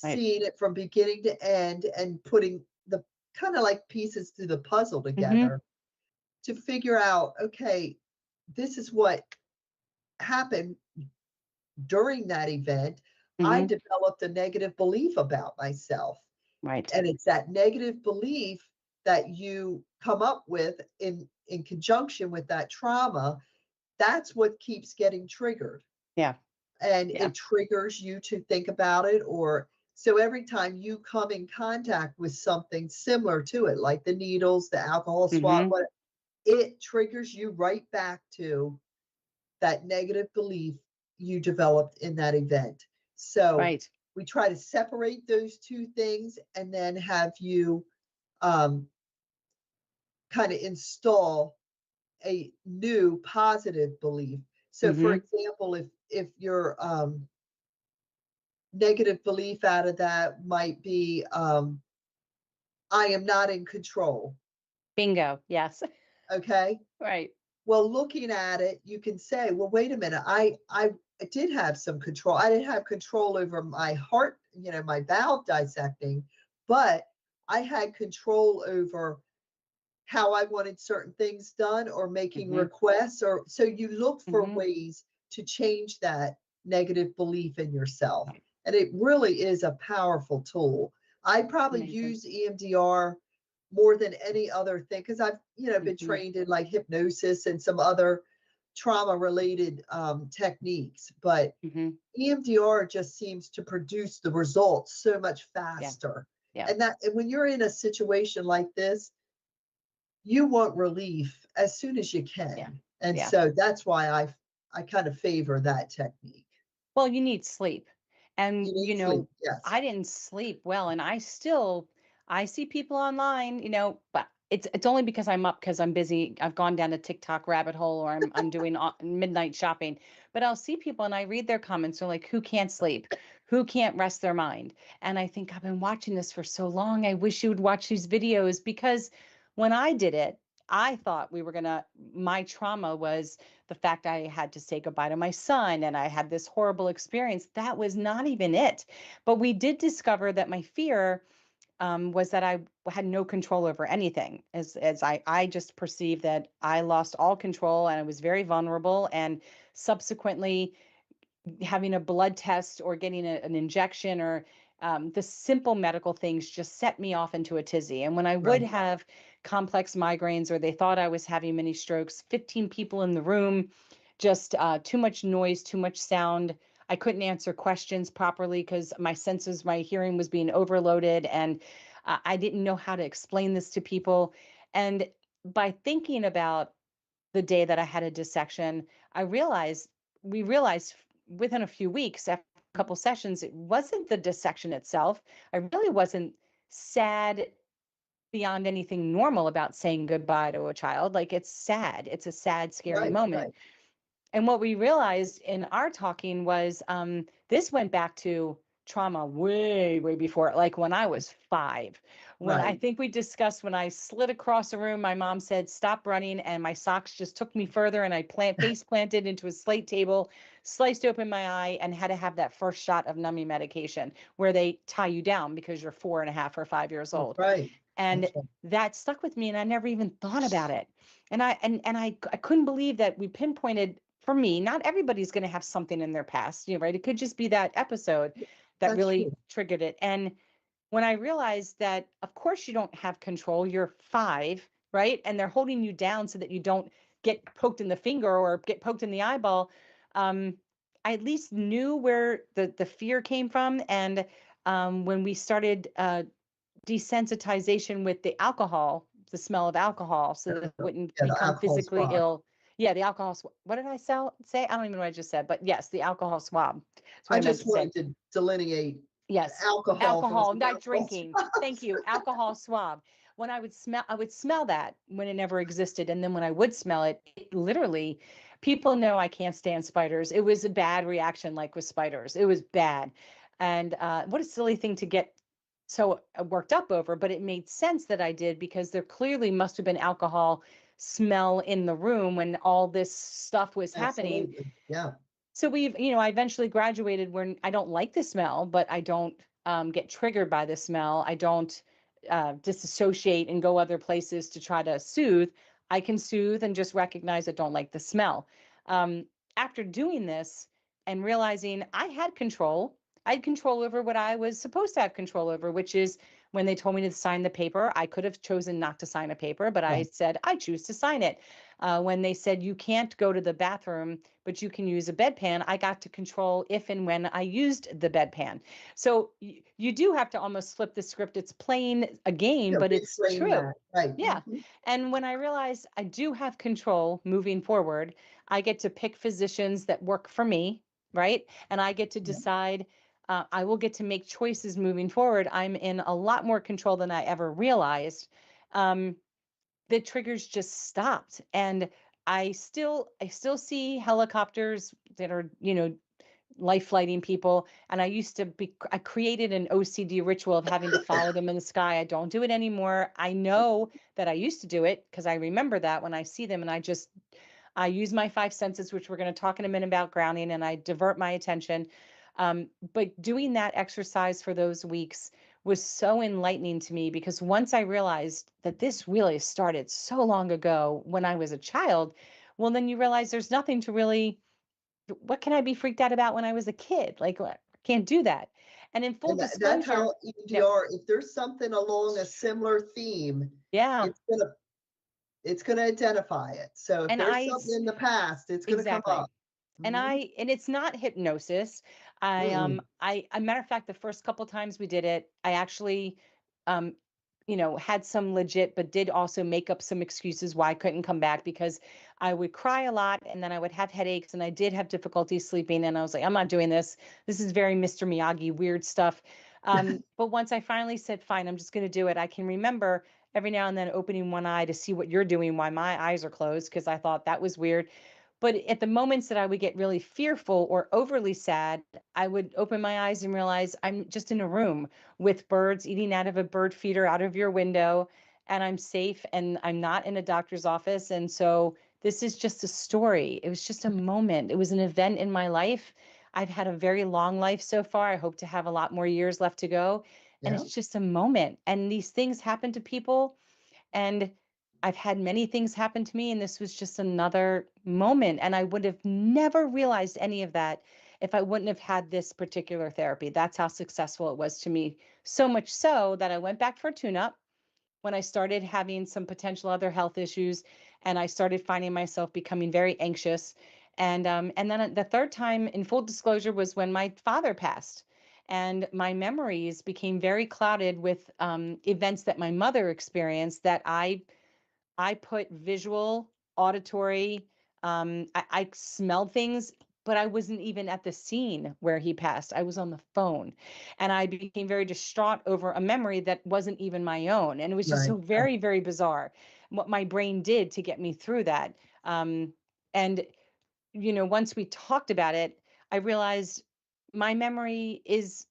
Right. seeing it from beginning to end and putting the kind of like pieces to the puzzle Mm-hmm. together to figure out, okay, this is what happened during that event. I Mm-hmm. developed a negative belief about myself. Right. And it's that negative belief that you come up with in conjunction with that trauma, that's what keeps getting triggered. Yeah. And Yeah. it triggers you to think about it. Or so every time you come in contact with something similar to it, like the needles, the alcohol swab, Mm-hmm. it triggers you right back to that negative belief you developed in that event. So Right. we try to separate those two things and then have you um, kind of install a new positive belief. So, for Mm-hmm. example, if your negative belief out of that might be, I am not in control. Bingo. Yes. Okay. Right. Well, looking at it, you can say, well, wait a minute, I did have some control. I didn't have control over my heart, my valve dissecting, but I had control over how I wanted certain things done or making Mm-hmm. requests. Or so you look for Mm-hmm. ways to change that negative belief in yourself. And it really is a powerful tool. I probably Amazing. use EMDR more than any other thing because I've, been Mm-hmm. trained in like hypnosis and some other trauma related techniques. But Mm-hmm. EMDR just seems to produce the results so much Yeah. faster. Yeah. And when you're in a situation like this, you want relief as soon as you Yeah. can. And Yeah. so that's why I kind of favor that technique. Well, you need sleep. And, You need sleep, yes. I didn't sleep well. And I see people online, but it's only because I'm up because I'm busy. I've gone down the TikTok rabbit hole or I'm doing midnight shopping. But I'll see people and I read their comments. They're like, who can't sleep? Who can't rest their mind? And I think I've been watching this for so long. I wish you would watch these videos because when I did it, I thought my trauma was the fact I had to say goodbye to my son and I had this horrible experience. That was not even it. But we did discover that my fear was that I had no control over anything, as I just perceived that I lost all control and I was very vulnerable. And subsequently, having a blood test or getting an injection or the simple medical things just set me off into a tizzy. And when I would Right. have complex migraines, or they thought I was having mini strokes. 15 people in the room, just too much noise, too much sound. I couldn't answer questions properly because my senses, my hearing was being overloaded, and I didn't know how to explain this to people. And by thinking about the day that I had a dissection, we realized within a few weeks, after a couple sessions, it wasn't the dissection itself. I really wasn't sad beyond anything normal about saying goodbye to a child. Like, it's sad. It's a sad, scary Right, moment. right. And what we realized in our talking was this went back to trauma way, way before, like when I was 5. When I Right. think we discussed when I slid across a room, my mom said, "Stop running." And my socks just took me further. And I face planted into a slate table, sliced open my eye, and had to have that first shot of numbing medication where they tie you down because you're 4.5 or 5 years old. Right. And That's right. that stuck with me, and I never even thought about it. And I couldn't believe that we pinpointed, for me, not everybody's going to have something in their past, right? It could just be that episode that That's really true. triggered it. And when I realized that, of course, you don't have control, you're 5, right? And they're holding you down so that you don't get poked in the finger or get poked in the eyeball. Um, I at least knew where the fear came from. And when we started desensitization with the alcohol, the smell of alcohol, so that I wouldn't Yeah, the become alcohol physically swab. ill. Yeah, the alcohol. What did I say? I don't even know what I just said, but yes, the alcohol swab. That's what I I meant just to say. wanted to delineate Yes, alcohol alcohol, versus not alcohol drinking. Thank you. Alcohol swab. When I would smell that when it never existed. And then when I would smell it, it literally, people know I can't stand spiders. It was a bad reaction, like with spiders. It was bad. And what a silly thing to get so worked up over, but it made sense that I did because there clearly must have been alcohol smell in the room when all this stuff was happening. Absolutely. Yeah. So I eventually graduated where I don't like the smell, but I don't get triggered by the smell. I don't disassociate and go other places to try to soothe. I can soothe and just recognize I don't like the smell. Um, After doing this and realizing I had control over what I was supposed to have control over, which is when they told me to sign the paper, I could have chosen not to sign a paper, but I Right. said, I choose to sign it. When they said you can't go to the bathroom, but you can use a bedpan, I got to control if and when I used the bedpan. So you do have to almost flip the script. It's playing a game, Yeah, but it's reframe true. that. Right. Yeah. And when I realized I do have control moving forward, I get to pick physicians that work for me, right? And I get to Yeah. decide. I will get to make choices moving forward. I'm in a lot more control than I ever realized. Um, the triggers just stopped, and I still see helicopters that are, life flighting people. And I created an OCD ritual of having to follow them in the sky. I don't do it anymore. I know that I used to do it because I remember that when I see them, and I use my 5 senses, which we're going to talk in a minute about grounding, and I divert my attention. But doing that exercise for those weeks was so enlightening to me, because once I realized that this really started so long ago when I was a child, well, then you realize there's nothing to really, what can I be freaked out about when I was a kid? Like, what? Can't do that. And in full And that's disclosure, how yep, EMDR, if there's something along a similar theme, yeah. it's gonna identify it. So if And there's something in the past, it's gonna come exactly. up. Mhm. And it's not hypnosis. Mm-mm. A matter of fact, the first couple times we did it, I actually, um, had some legit, but did also make up some excuses why I couldn't come back, because I would cry a lot and then I would have headaches and I did have difficulty sleeping. And I was like, I'm not doing this. This is very Mr. Miyagi weird stuff. But once I finally said, fine, I'm just going to do it, I can remember every now and then opening one eye to see what you're doing while my eyes are closed, because I thought that was weird. But at the moments that I would get really fearful or overly sad, I would open my eyes and realize I'm just in a room with birds eating out of a bird feeder out of your window, and I'm safe and I'm not in a doctor's office. And so this is just a story. It was just a moment. It was an event in my life. I've had a very long life so far. I hope to have a lot more years left to go. And Yeah. it's just a moment. And these things happen to people, and I've had many things happen to me, and this was just another moment. And I would have never realized any of that if I wouldn't have had this particular therapy. That's how successful it was to me. So much so that I went back for a tune up. when I started having some potential other health issues, and I started finding myself becoming very anxious. And then the third time, in full disclosure, was when my father passed. And my memories became very clouded with events that my mother experienced that I put visual, auditory, I smelled things, but I wasn't even at the scene where he passed. I was on the phone, and I became very distraught over a memory that wasn't even my own. And it was just Right. so very, very bizarre what my brain did to get me through that. And once we talked about it, I realized my memory is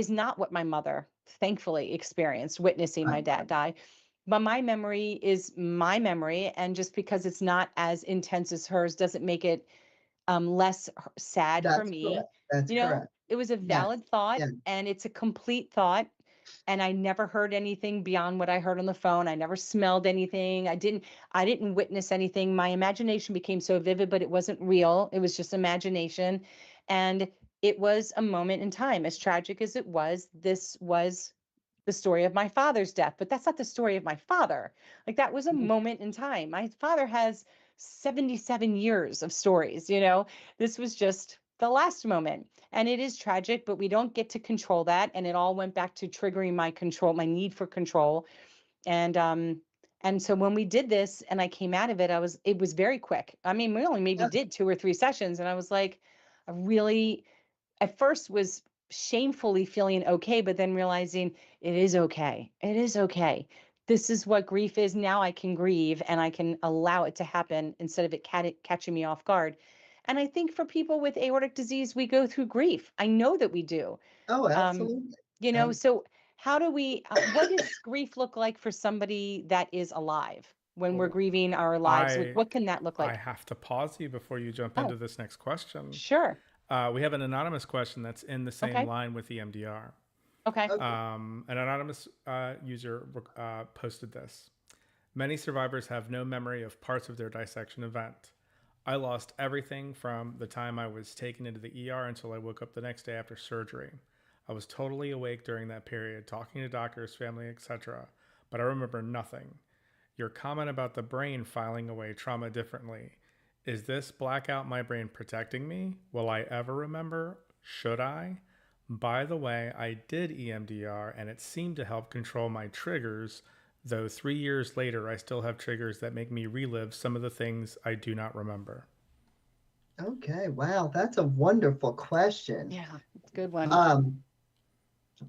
not what my mother thankfully experienced witnessing my Right. dad die. But my memory is my memory. And just because it's not as intense as hers doesn't make it less sad for That's correct. me. That's correct. It was a Yes. valid thought, Yes. and it's a complete thought. And I never heard anything beyond what I heard on the phone. I never smelled anything. I didn't witness anything. My imagination became so vivid, but it wasn't real. It was just imagination. And it was a moment in time. As tragic as it was, this was the story of my father's death, but that's not the story of my father. Like, that was a moment in time. My father has 77 years of stories. This was just the last moment. And it is tragic, but we don't get to control that. And it all went back to triggering my need for control. And so when we did this and I came out of it, it was very quick. I mean, we only maybe Yeah. did 2 or 3 sessions, and I was like, I really at first was shamefully feeling okay, but then realizing it is okay. It is okay. This is what grief is. Now I can grieve and I can allow it to happen instead of it catching me off guard. And I think for people with aortic disease, we go through grief. I know that we do. Oh, Um, absolutely. And so how do what does grief look like for somebody that is alive when we're Oh, grieving our lives? Like, I what can that look I like? have to pause you before you jump into Oh, this next question. sure. We have an anonymous question that's in the same Okay. line with EMDR. Okay. okay. An anonymous user posted this. Many survivors have no memory of parts of their dissection event. I lost everything from the time I was taken into the ER until I woke up the next day after surgery. I was totally awake during that period, talking to doctors, family, etc., but I remember nothing. Your comment about the brain filing away trauma differently. Is this blackout my brain protecting me? Will I ever remember? Should I? By the way, I did EMDR and it seemed to help control my triggers, though 3 years later I still have triggers that make me relive some of the things I do not remember. Okay. Wow. That's a wonderful question. Yeah, it's a good one.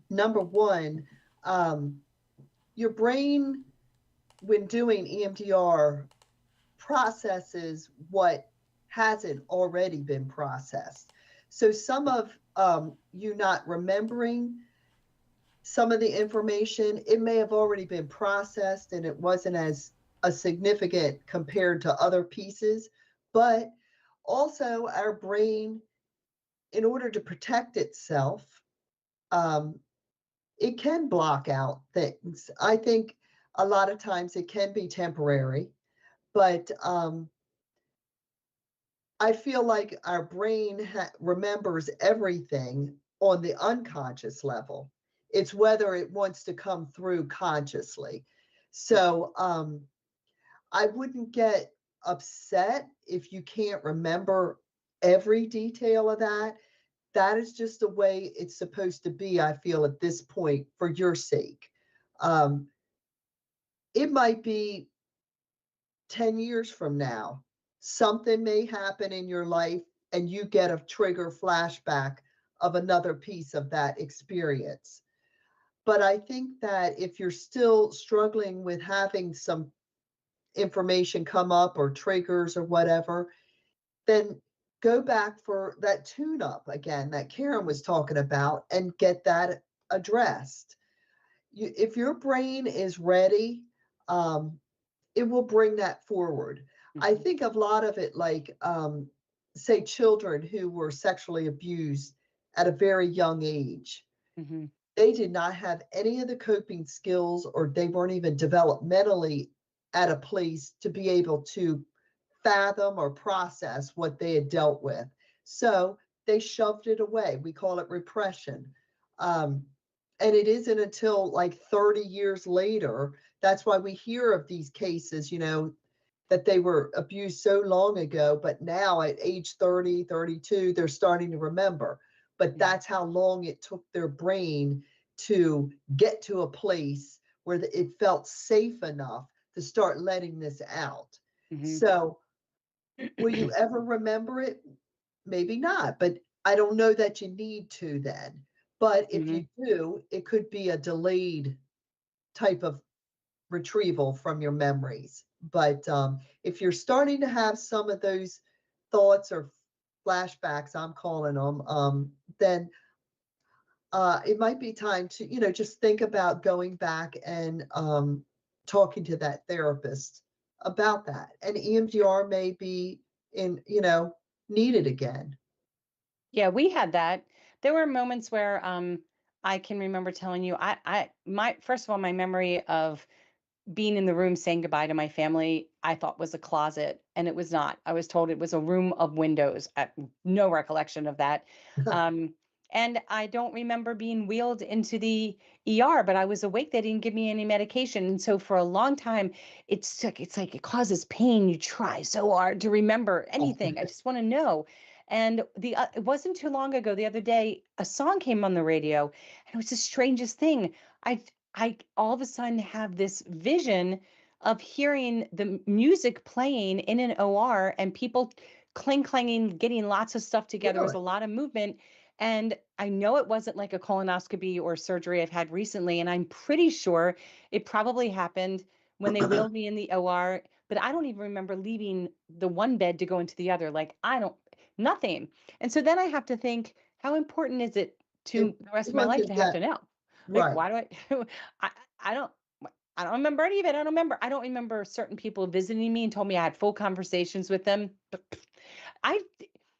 Number one, your brain, when doing EMDR, processes what hasn't already been processed. So some of you not remembering some of the information, it may have already been processed and it wasn't as a significant compared to other pieces. But also our brain, in order to protect itself, it can block out things. I think a lot of times it can be temporary, but I feel like our brain remembers everything on the unconscious level. It's whether it wants to come through consciously. So I wouldn't get upset if you can't remember every detail of that. That is just the way it's supposed to be, I feel, at this point, for your sake. Um, it might be 10 years from now, something may happen in your life and you get a trigger flashback of another piece of that experience. But I think that if you're still struggling with having some information come up or triggers or whatever, then go back for that tune up again that Karen was talking about and get that addressed. If your brain is ready, it will bring that forward. I think of a lot of it like, say, children who were sexually abused at a very young age. Mm-hmm. They did not have any of the coping skills, or they weren't even developmentally at a place to be able to fathom or process what they had dealt with. So they shoved it away. We call it repression. And it isn't until like 30 years later That's why we hear of these cases, that they were abused so long ago, but now at age 30, 32, they're starting to remember. But that's how long it took their brain to get to a place where it felt safe enough to start letting this out. So will you ever remember it? Maybe not, but I don't know that you need to then. But if you do, it could be a delayed type of retrieval from your memories. But if you're starting to have some of those thoughts or flashbacks, I'm calling them, then it might be time to, just think about going back and talking to that therapist about that. And EMDR may be needed again. Yeah, we had that. There were moments where I can remember telling you, my first of all, my memory of being in the room saying goodbye to my family, I thought was a closet, and it was not. I was told it was a room of windows. No recollection of that. And I don't remember being wheeled into the ER, but I was awake. They didn't give me any medication. And so for a long time, it's like it causes pain. You try so hard to remember anything. I just want to know. And it wasn't too long ago, the other day, a song came on the radio, and it was the strangest thing. I all of a sudden have this vision of hearing the music playing in an OR and people clanging, getting lots of stuff together. There was a lot of movement. And I know it wasn't like a colonoscopy or surgery I've had recently. And I'm pretty sure it probably happened when they wheeled me in the OR, but I don't even remember leaving the one bed to go into the other. Like, nothing. And so then I have to think, how important is it to the rest of my life to have to know? Like, Right. why do I, I don't, I don't remember any of it. I don't remember certain people visiting me and told me I had full conversations with them. But I,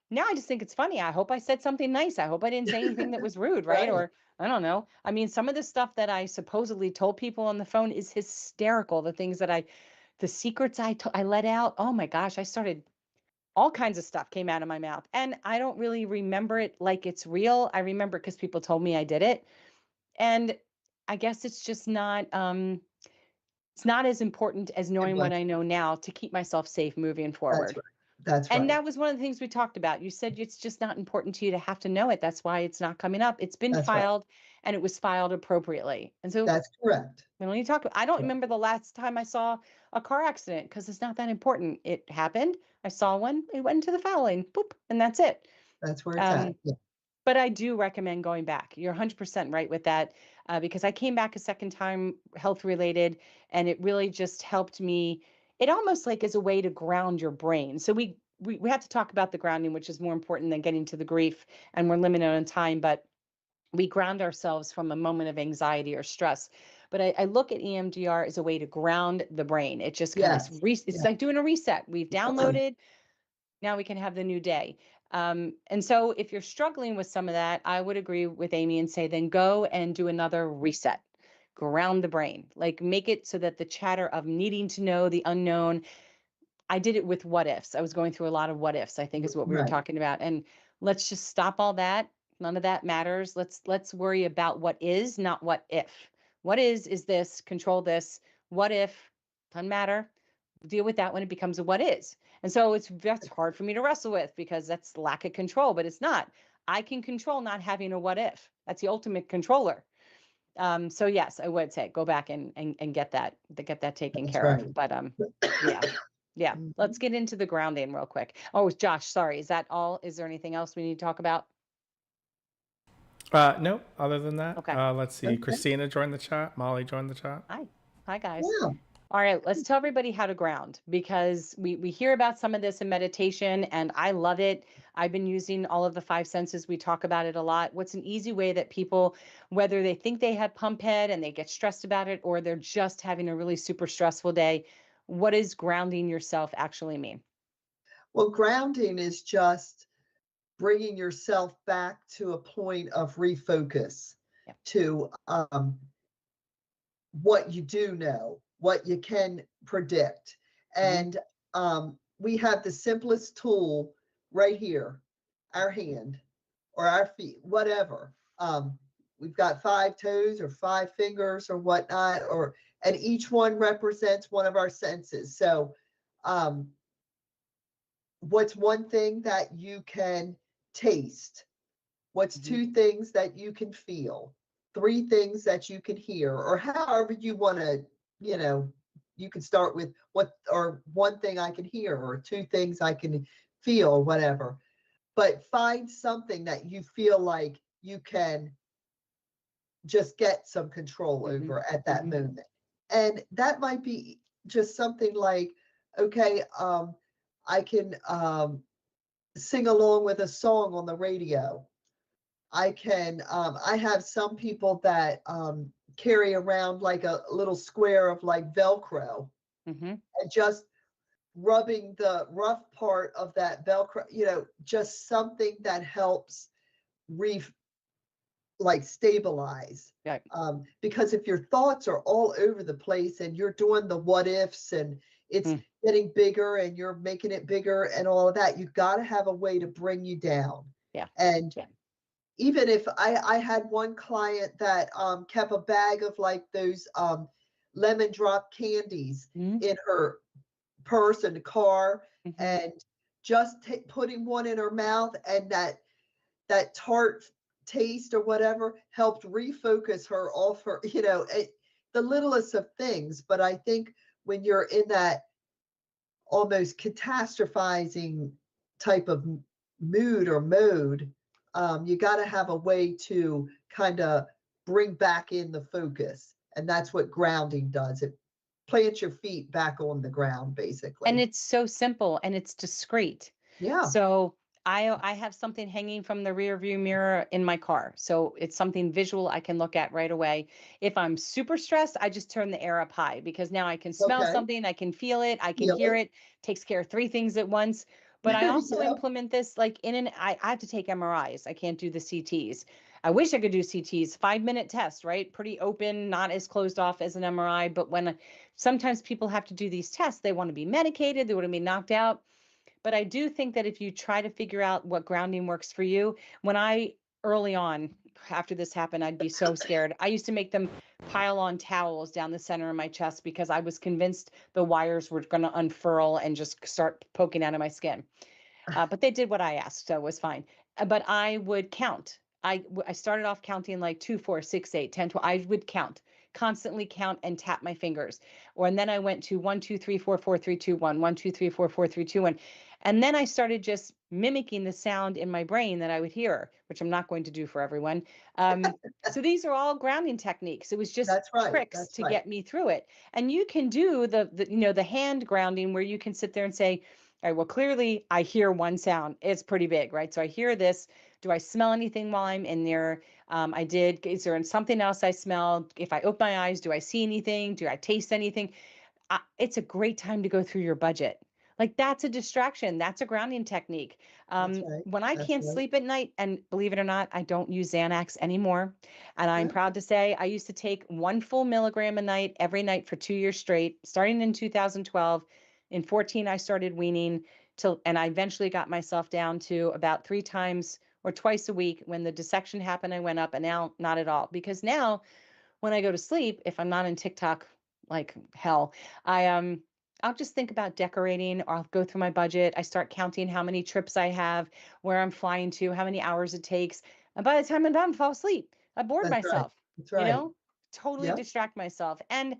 now I just think it's funny. I hope I said something nice. I hope I didn't say anything that was rude, right? Right. Or I don't know. I mean, some of the stuff that I supposedly told people on the phone is hysterical. The things that the secrets I let out. Oh my gosh, all kinds of stuff came out of my mouth. And I don't really remember it like it's real. I remember because people told me I did it. And I guess it's just not it's not as important as knowing what I know now to keep myself safe moving That's forward. right. That's And right. that was one of the things we talked about. You said it's just not important to you to have to know it. That's why it's not coming up. It's been That's right. filed and it was filed appropriately. And so That's correct. when you talk, I don't remember the last time I saw a car accident because it's not that important. It happened. I saw one. It went into the file lane, boop, and that's it. That's where it's at. Yeah. But I do recommend going back. You're 100% right with that because I came back a second time health related, and it really just helped me. It almost like is a way to ground your brain. So we have to talk about the grounding, which is more important than getting to the grief, and we're limited on time, but we ground ourselves from a moment of anxiety or stress. But I look at EMDR as a way to ground the brain. It just kind of it's like doing a reset. We've downloaded, now we can have the new day. And so if you're struggling with some of that, I would agree with Amy and say, then go and do another reset. Ground the brain, like make it so that the chatter of needing to know the unknown. I did it with what ifs. I was going through a lot of what ifs, I think is what we were Right. talking about. And let's just stop all that. None of that matters. Let's worry about what is, not what if. What is this, control this. What if, doesn't matter. Deal with that when it becomes a what is. And so that's hard for me to wrestle with because that's lack of control, but it's not. I can control not having a what if. That's the ultimate controller. So yes, I would say go back and get that taken That's care right. of. But yeah. Yeah. Let's get into the grounding real quick. Oh, Josh, sorry. Is that all? Is there anything else we need to talk about? No, other than that. Okay. Let's see. Okay. Christina joined the chat. Molly joined the chat. Hi guys. Yeah. All right, let's tell everybody how to ground because we hear about some of this in meditation and I love it. I've been using all of the 5 senses. We talk about it a lot. What's an easy way that people, whether they think they have pump head and they get stressed about it or they're just having a really super stressful day, what does grounding yourself actually mean? Well, grounding is just bringing yourself back to a point of refocus to what you do know, what you can predict. And we have the simplest tool right here, our hand or our feet, whatever. We've got 5 toes or 5 fingers or whatnot, or and each one represents one of our senses. So, what's one thing that you can taste? What's two things that you can feel? Three things that you can hear, or however you want to, you can start with what, or one thing I can hear, or two things I can feel, whatever. But find something that you feel like you can just get some control over at that moment. And that might be just something like, okay, I can sing along with a song on the radio. I can, I have some people that carry around like a little square of like Velcro, and just rubbing the rough part of that Velcro, just something that helps like stabilize. Right. Because if your thoughts are all over the place and you're doing the what ifs and it's getting bigger and you're making it bigger and all of that, you got to have a way to bring you down. Yeah. And even if I had one client that kept a bag of like those lemon drop candies in her purse and the car, and just putting one in her mouth, and that tart taste or whatever helped refocus her off her, the littlest of things. But I think when you're in that almost catastrophizing type of mood or mode, you got to have a way to kind of bring back in the focus. And that's what grounding does. It plants your feet back on the ground, basically. And it's so simple and it's discreet. Yeah. So I have something hanging from the rear view mirror in my car. So it's something visual I can look at right away. If I'm super stressed, I just turn the air up high, because now I can smell something, I can feel it, I can hear it, takes care of three things at once. But I also implement this like I have to take MRIs. I can't do the CTs. I wish I could do CTs, 5-minute test, right? Pretty open, not as closed off as an MRI. But sometimes people have to do these tests, they want to be medicated, they want to be knocked out. But I do think that if you try to figure out what grounding works for you, early on, after this happened, I'd be so scared. I used to make them pile on towels down the center of my chest because I was convinced the wires were going to unfurl and just start poking out of my skin. But they did what I asked, so it was fine. But I would count. I started off counting like 2, 4, 6, 8, 10, 12. I would constantly count and tap my fingers. And then I went to 1, 2, 3, 4, 4, 3, 2, 1, 1, 2, 3, 4, 4, 3, 2, 1. And then I started just mimicking the sound in my brain that I would hear, which I'm not going to do for everyone. So these are all grounding techniques. It was just tricks to get me through it. And you can do the hand grounding where you can sit there and say, all right, well, clearly I hear one sound. It's pretty big, right? So I hear this. Do I smell anything while I'm in there? I did. Is there something else I smell? If I open my eyes, do I see anything? Do I taste anything? It's a great time to go through your budget. Like, that's a distraction. That's a grounding technique. When I can't sleep at night, and believe it or not, I don't use Xanax anymore. And I'm proud to say I used to take 1 full milligram a night, every night for 2 years straight, starting in 2012. In 2014, I started weaning and I eventually got myself down to about 3 times or twice a week. When the dissection happened, I went up, and now not at all. Because now when I go to sleep, if I'm not in TikTok like hell, I'll just think about decorating, or I'll go through my budget. I start counting how many trips I have, where I'm flying to, how many hours it takes. And by the time I'm done, I fall asleep. I bored myself, totally distract myself. And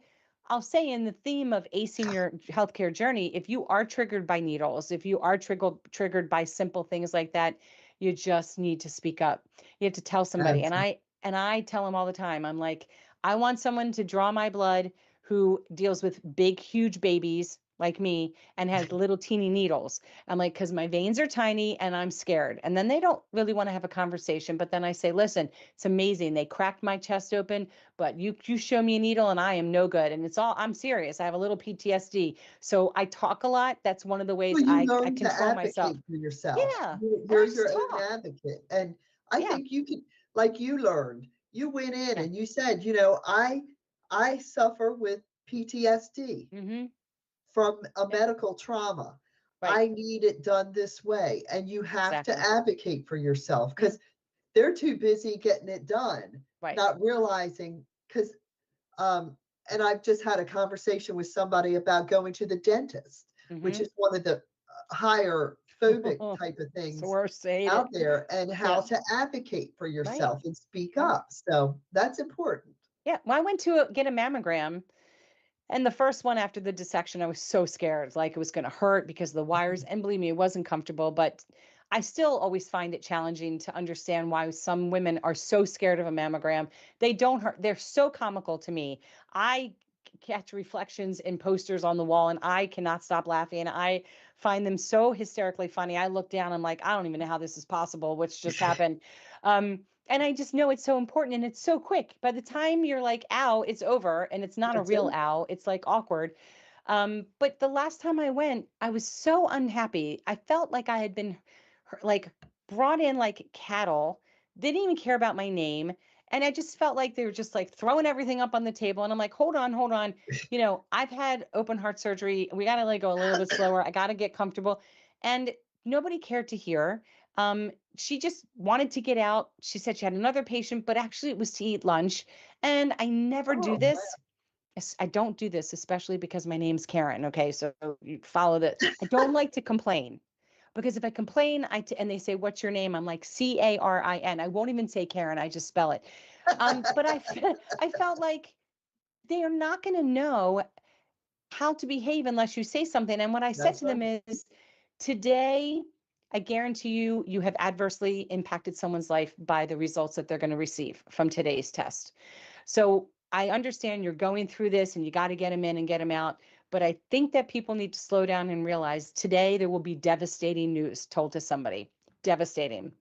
I'll say, in the theme of acing your healthcare journey, if you are triggered by needles, if you are triggered by simple things like that, you just need to speak up. You have to tell somebody. And I tell them all the time, I'm like, I want someone to draw my blood who deals with big, huge babies like me and has little teeny needles. I'm like, because my veins are tiny and I'm scared. And then they don't really want to have a conversation. But then I say, listen, it's amazing. They cracked my chest open, but you show me a needle and I am no good. And I'm serious. I have a little PTSD. So I talk a lot. That's one of the ways I control myself. For yourself. Yeah. You're your own advocate. And I think you could, like you learned, you went in and you said, I suffer with PTSD from a medical trauma. I need it done this way. And you have to advocate for yourself, because they're too busy getting it done, not realizing, because and I've just had a conversation with somebody about going to the dentist, which is one of the higher phobic type of It's the things worst. I hate out it. there, and how Yeah. to advocate for Right. yourself and speak Right. up. So that's important. Yeah. Well, I went to get a mammogram, and the first one after the dissection, I was so scared, like it was going to hurt because of the wires. And believe me, it wasn't comfortable, but I still always find it challenging to understand why some women are so scared of a mammogram. They don't hurt. They're so comical to me. I catch reflections in posters on the wall and I cannot stop laughing. I find them so hysterically funny. I look down, I'm like, I don't even know how this is possible, what's just happened. And I just know it's so important and it's so quick. By the time you're like, ow, it's over, and it's not a That's real it. ow, it's like awkward. But the last time I went, I was so unhappy. I felt like I had been like brought in like cattle, didn't even care about my name. And I just felt like they were just like throwing everything up on the table. And I'm like, hold on, hold on. I've had open heart surgery. We got to like go a little bit slower. I got to get comfortable. And nobody cared to hear. She just wanted to get out. She said she had another patient, but actually it was to eat lunch. And I never do Oh, wow. this. I don't do this, especially because my name's Karen. Okay. So you follow that. I don't like to complain. Because if I complain, and they say, "What's your name?" I'm like Carin. I won't even say Karen. I just spell it. But I felt like they are not going to know how to behave unless you say something. And what I said That's to them right. is, today, I guarantee you have adversely impacted someone's life by the results that they're going to receive from today's test. So I understand you're going through this and you got to get them in and get them out. But I think that people need to slow down and realize today there will be devastating news told to somebody. Devastating.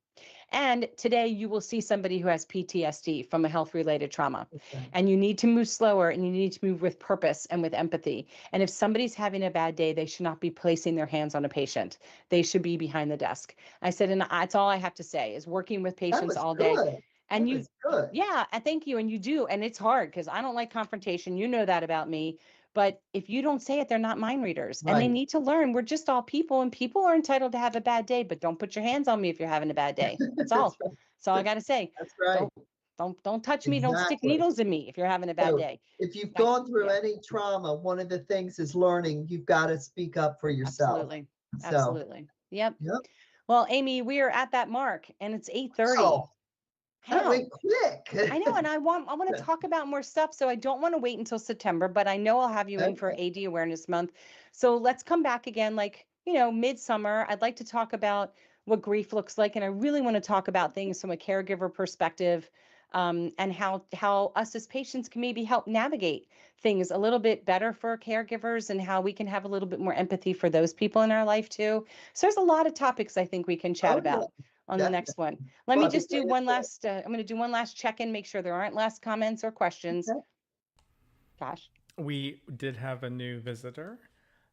And today you will see somebody who has PTSD from a health related trauma. Okay. And you need to move slower and you need to move with purpose and with empathy. And if somebody's having a bad day, they should not be placing their hands on a patient. They should be behind the desk. I said, and that's all I have to say is working with That patients was all day. good. And That was good. yeah, I thank you. And you do. And it's hard because I don't like confrontation. You know that about me. But if you don't say it, they're not mind readers. And they Right. need to learn we're just all people and people are entitled to have a bad day, but don't put your hands on me if you're having a bad day. That's That's all. right. That's all I got to say. That's right. Don't touch me. Don't stick Exactly. needles in me if you're having a bad So day. if you've I- gone through yeah, any trauma, one of the things is learning you've got to speak up for yourself. absolutely. So, Absolutely. Yep. yep. Well, Amy, we are at that mark and it's 8:30. Oh, that Wow. went quick. I know, and I want to talk about more stuff, so I don't want to wait until September, but I know I'll have you in for Okay. AD Awareness Month. So let's come back again, like, midsummer. I'd like to talk about what grief looks like, and I really want to talk about things from a caregiver perspective, and how us as patients can maybe help navigate things a little bit better for caregivers, and how we can have a little bit more empathy for those people in our life too. So there's a lot of topics I think we can chat Oh, about on the definitely. next one. Let Well, me I'll be just do glad one to. last, I'm going to do one last check-in, make sure there aren't last comments or questions. Okay. Josh. We did have a new visitor.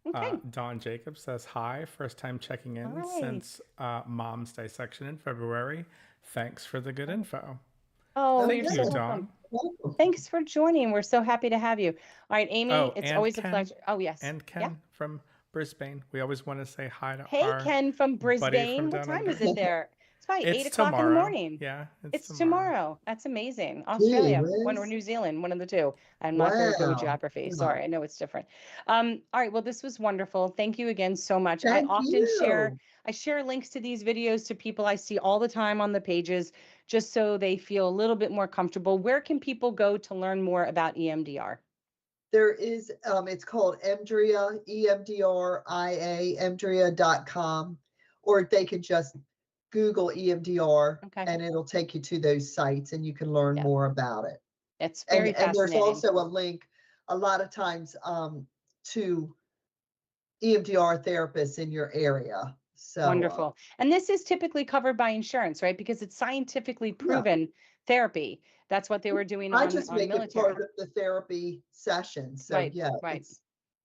Okay. Dawn Jacobs says, hi, first time checking in Hi. since mom's dissection in February. Thanks for the good info. Oh, Thank you're you, so Dawn. welcome. Thanks for joining. We're so happy to have you. All right, Amy, Oh, it's and always a Ken, pleasure. Oh, yes. and Yeah. Ken from Brisbane. We always want to say hi to Hey, our Ken from buddy Brisbane. from What down time is under. it there? It's probably 8 It's o'clock in the tomorrow. morning. Yeah, It's tomorrow. tomorrow. That's amazing. Gee Australia, or whiz. New Zealand, one of the two. I'm not very good with Wow. geography. Wow. Sorry, I know it's different. All right, well, this was wonderful. Thank you again so much. Thank I share links to these videos to people I see all the time on the pages, just so they feel a little bit more comfortable. Where can people go to learn more about EMDR? There is, it's called EMDRIA, EMDRIA, EMDRIA.com, or they can just Google EMDR Okay. and it'll take you to those sites and you can learn Yeah. more about it. It's And very there's fascinating. also a link a lot of times to EMDR therapists in your area. So Wonderful. And this is typically covered by insurance, right? Because it's scientifically yeah, proven therapy. That's what they were doing I on just make it military. part of the therapy session. So Right, yeah, right. it's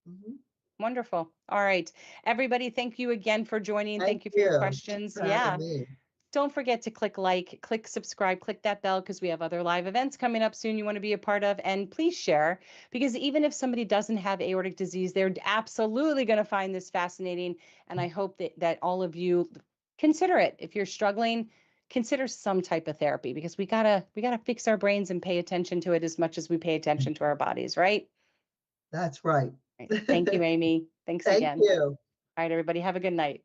mhm. Wonderful. All right. Everybody, thank you again for joining. Thank you for your Thanks questions. for Yeah. having me. Don't forget to click like, click subscribe, click that bell because we have other live events coming up soon you want to be a part of. And please share, because even if somebody doesn't have aortic disease, they're absolutely going to find this fascinating. And I hope that all of you consider it. If you're struggling, consider some type of therapy, because we gotta fix our brains and pay attention to it as much as we pay attention to our bodies, right? That's right. Right. Thank you, Amy. Thanks Thank again. you. All right, everybody, have a good night.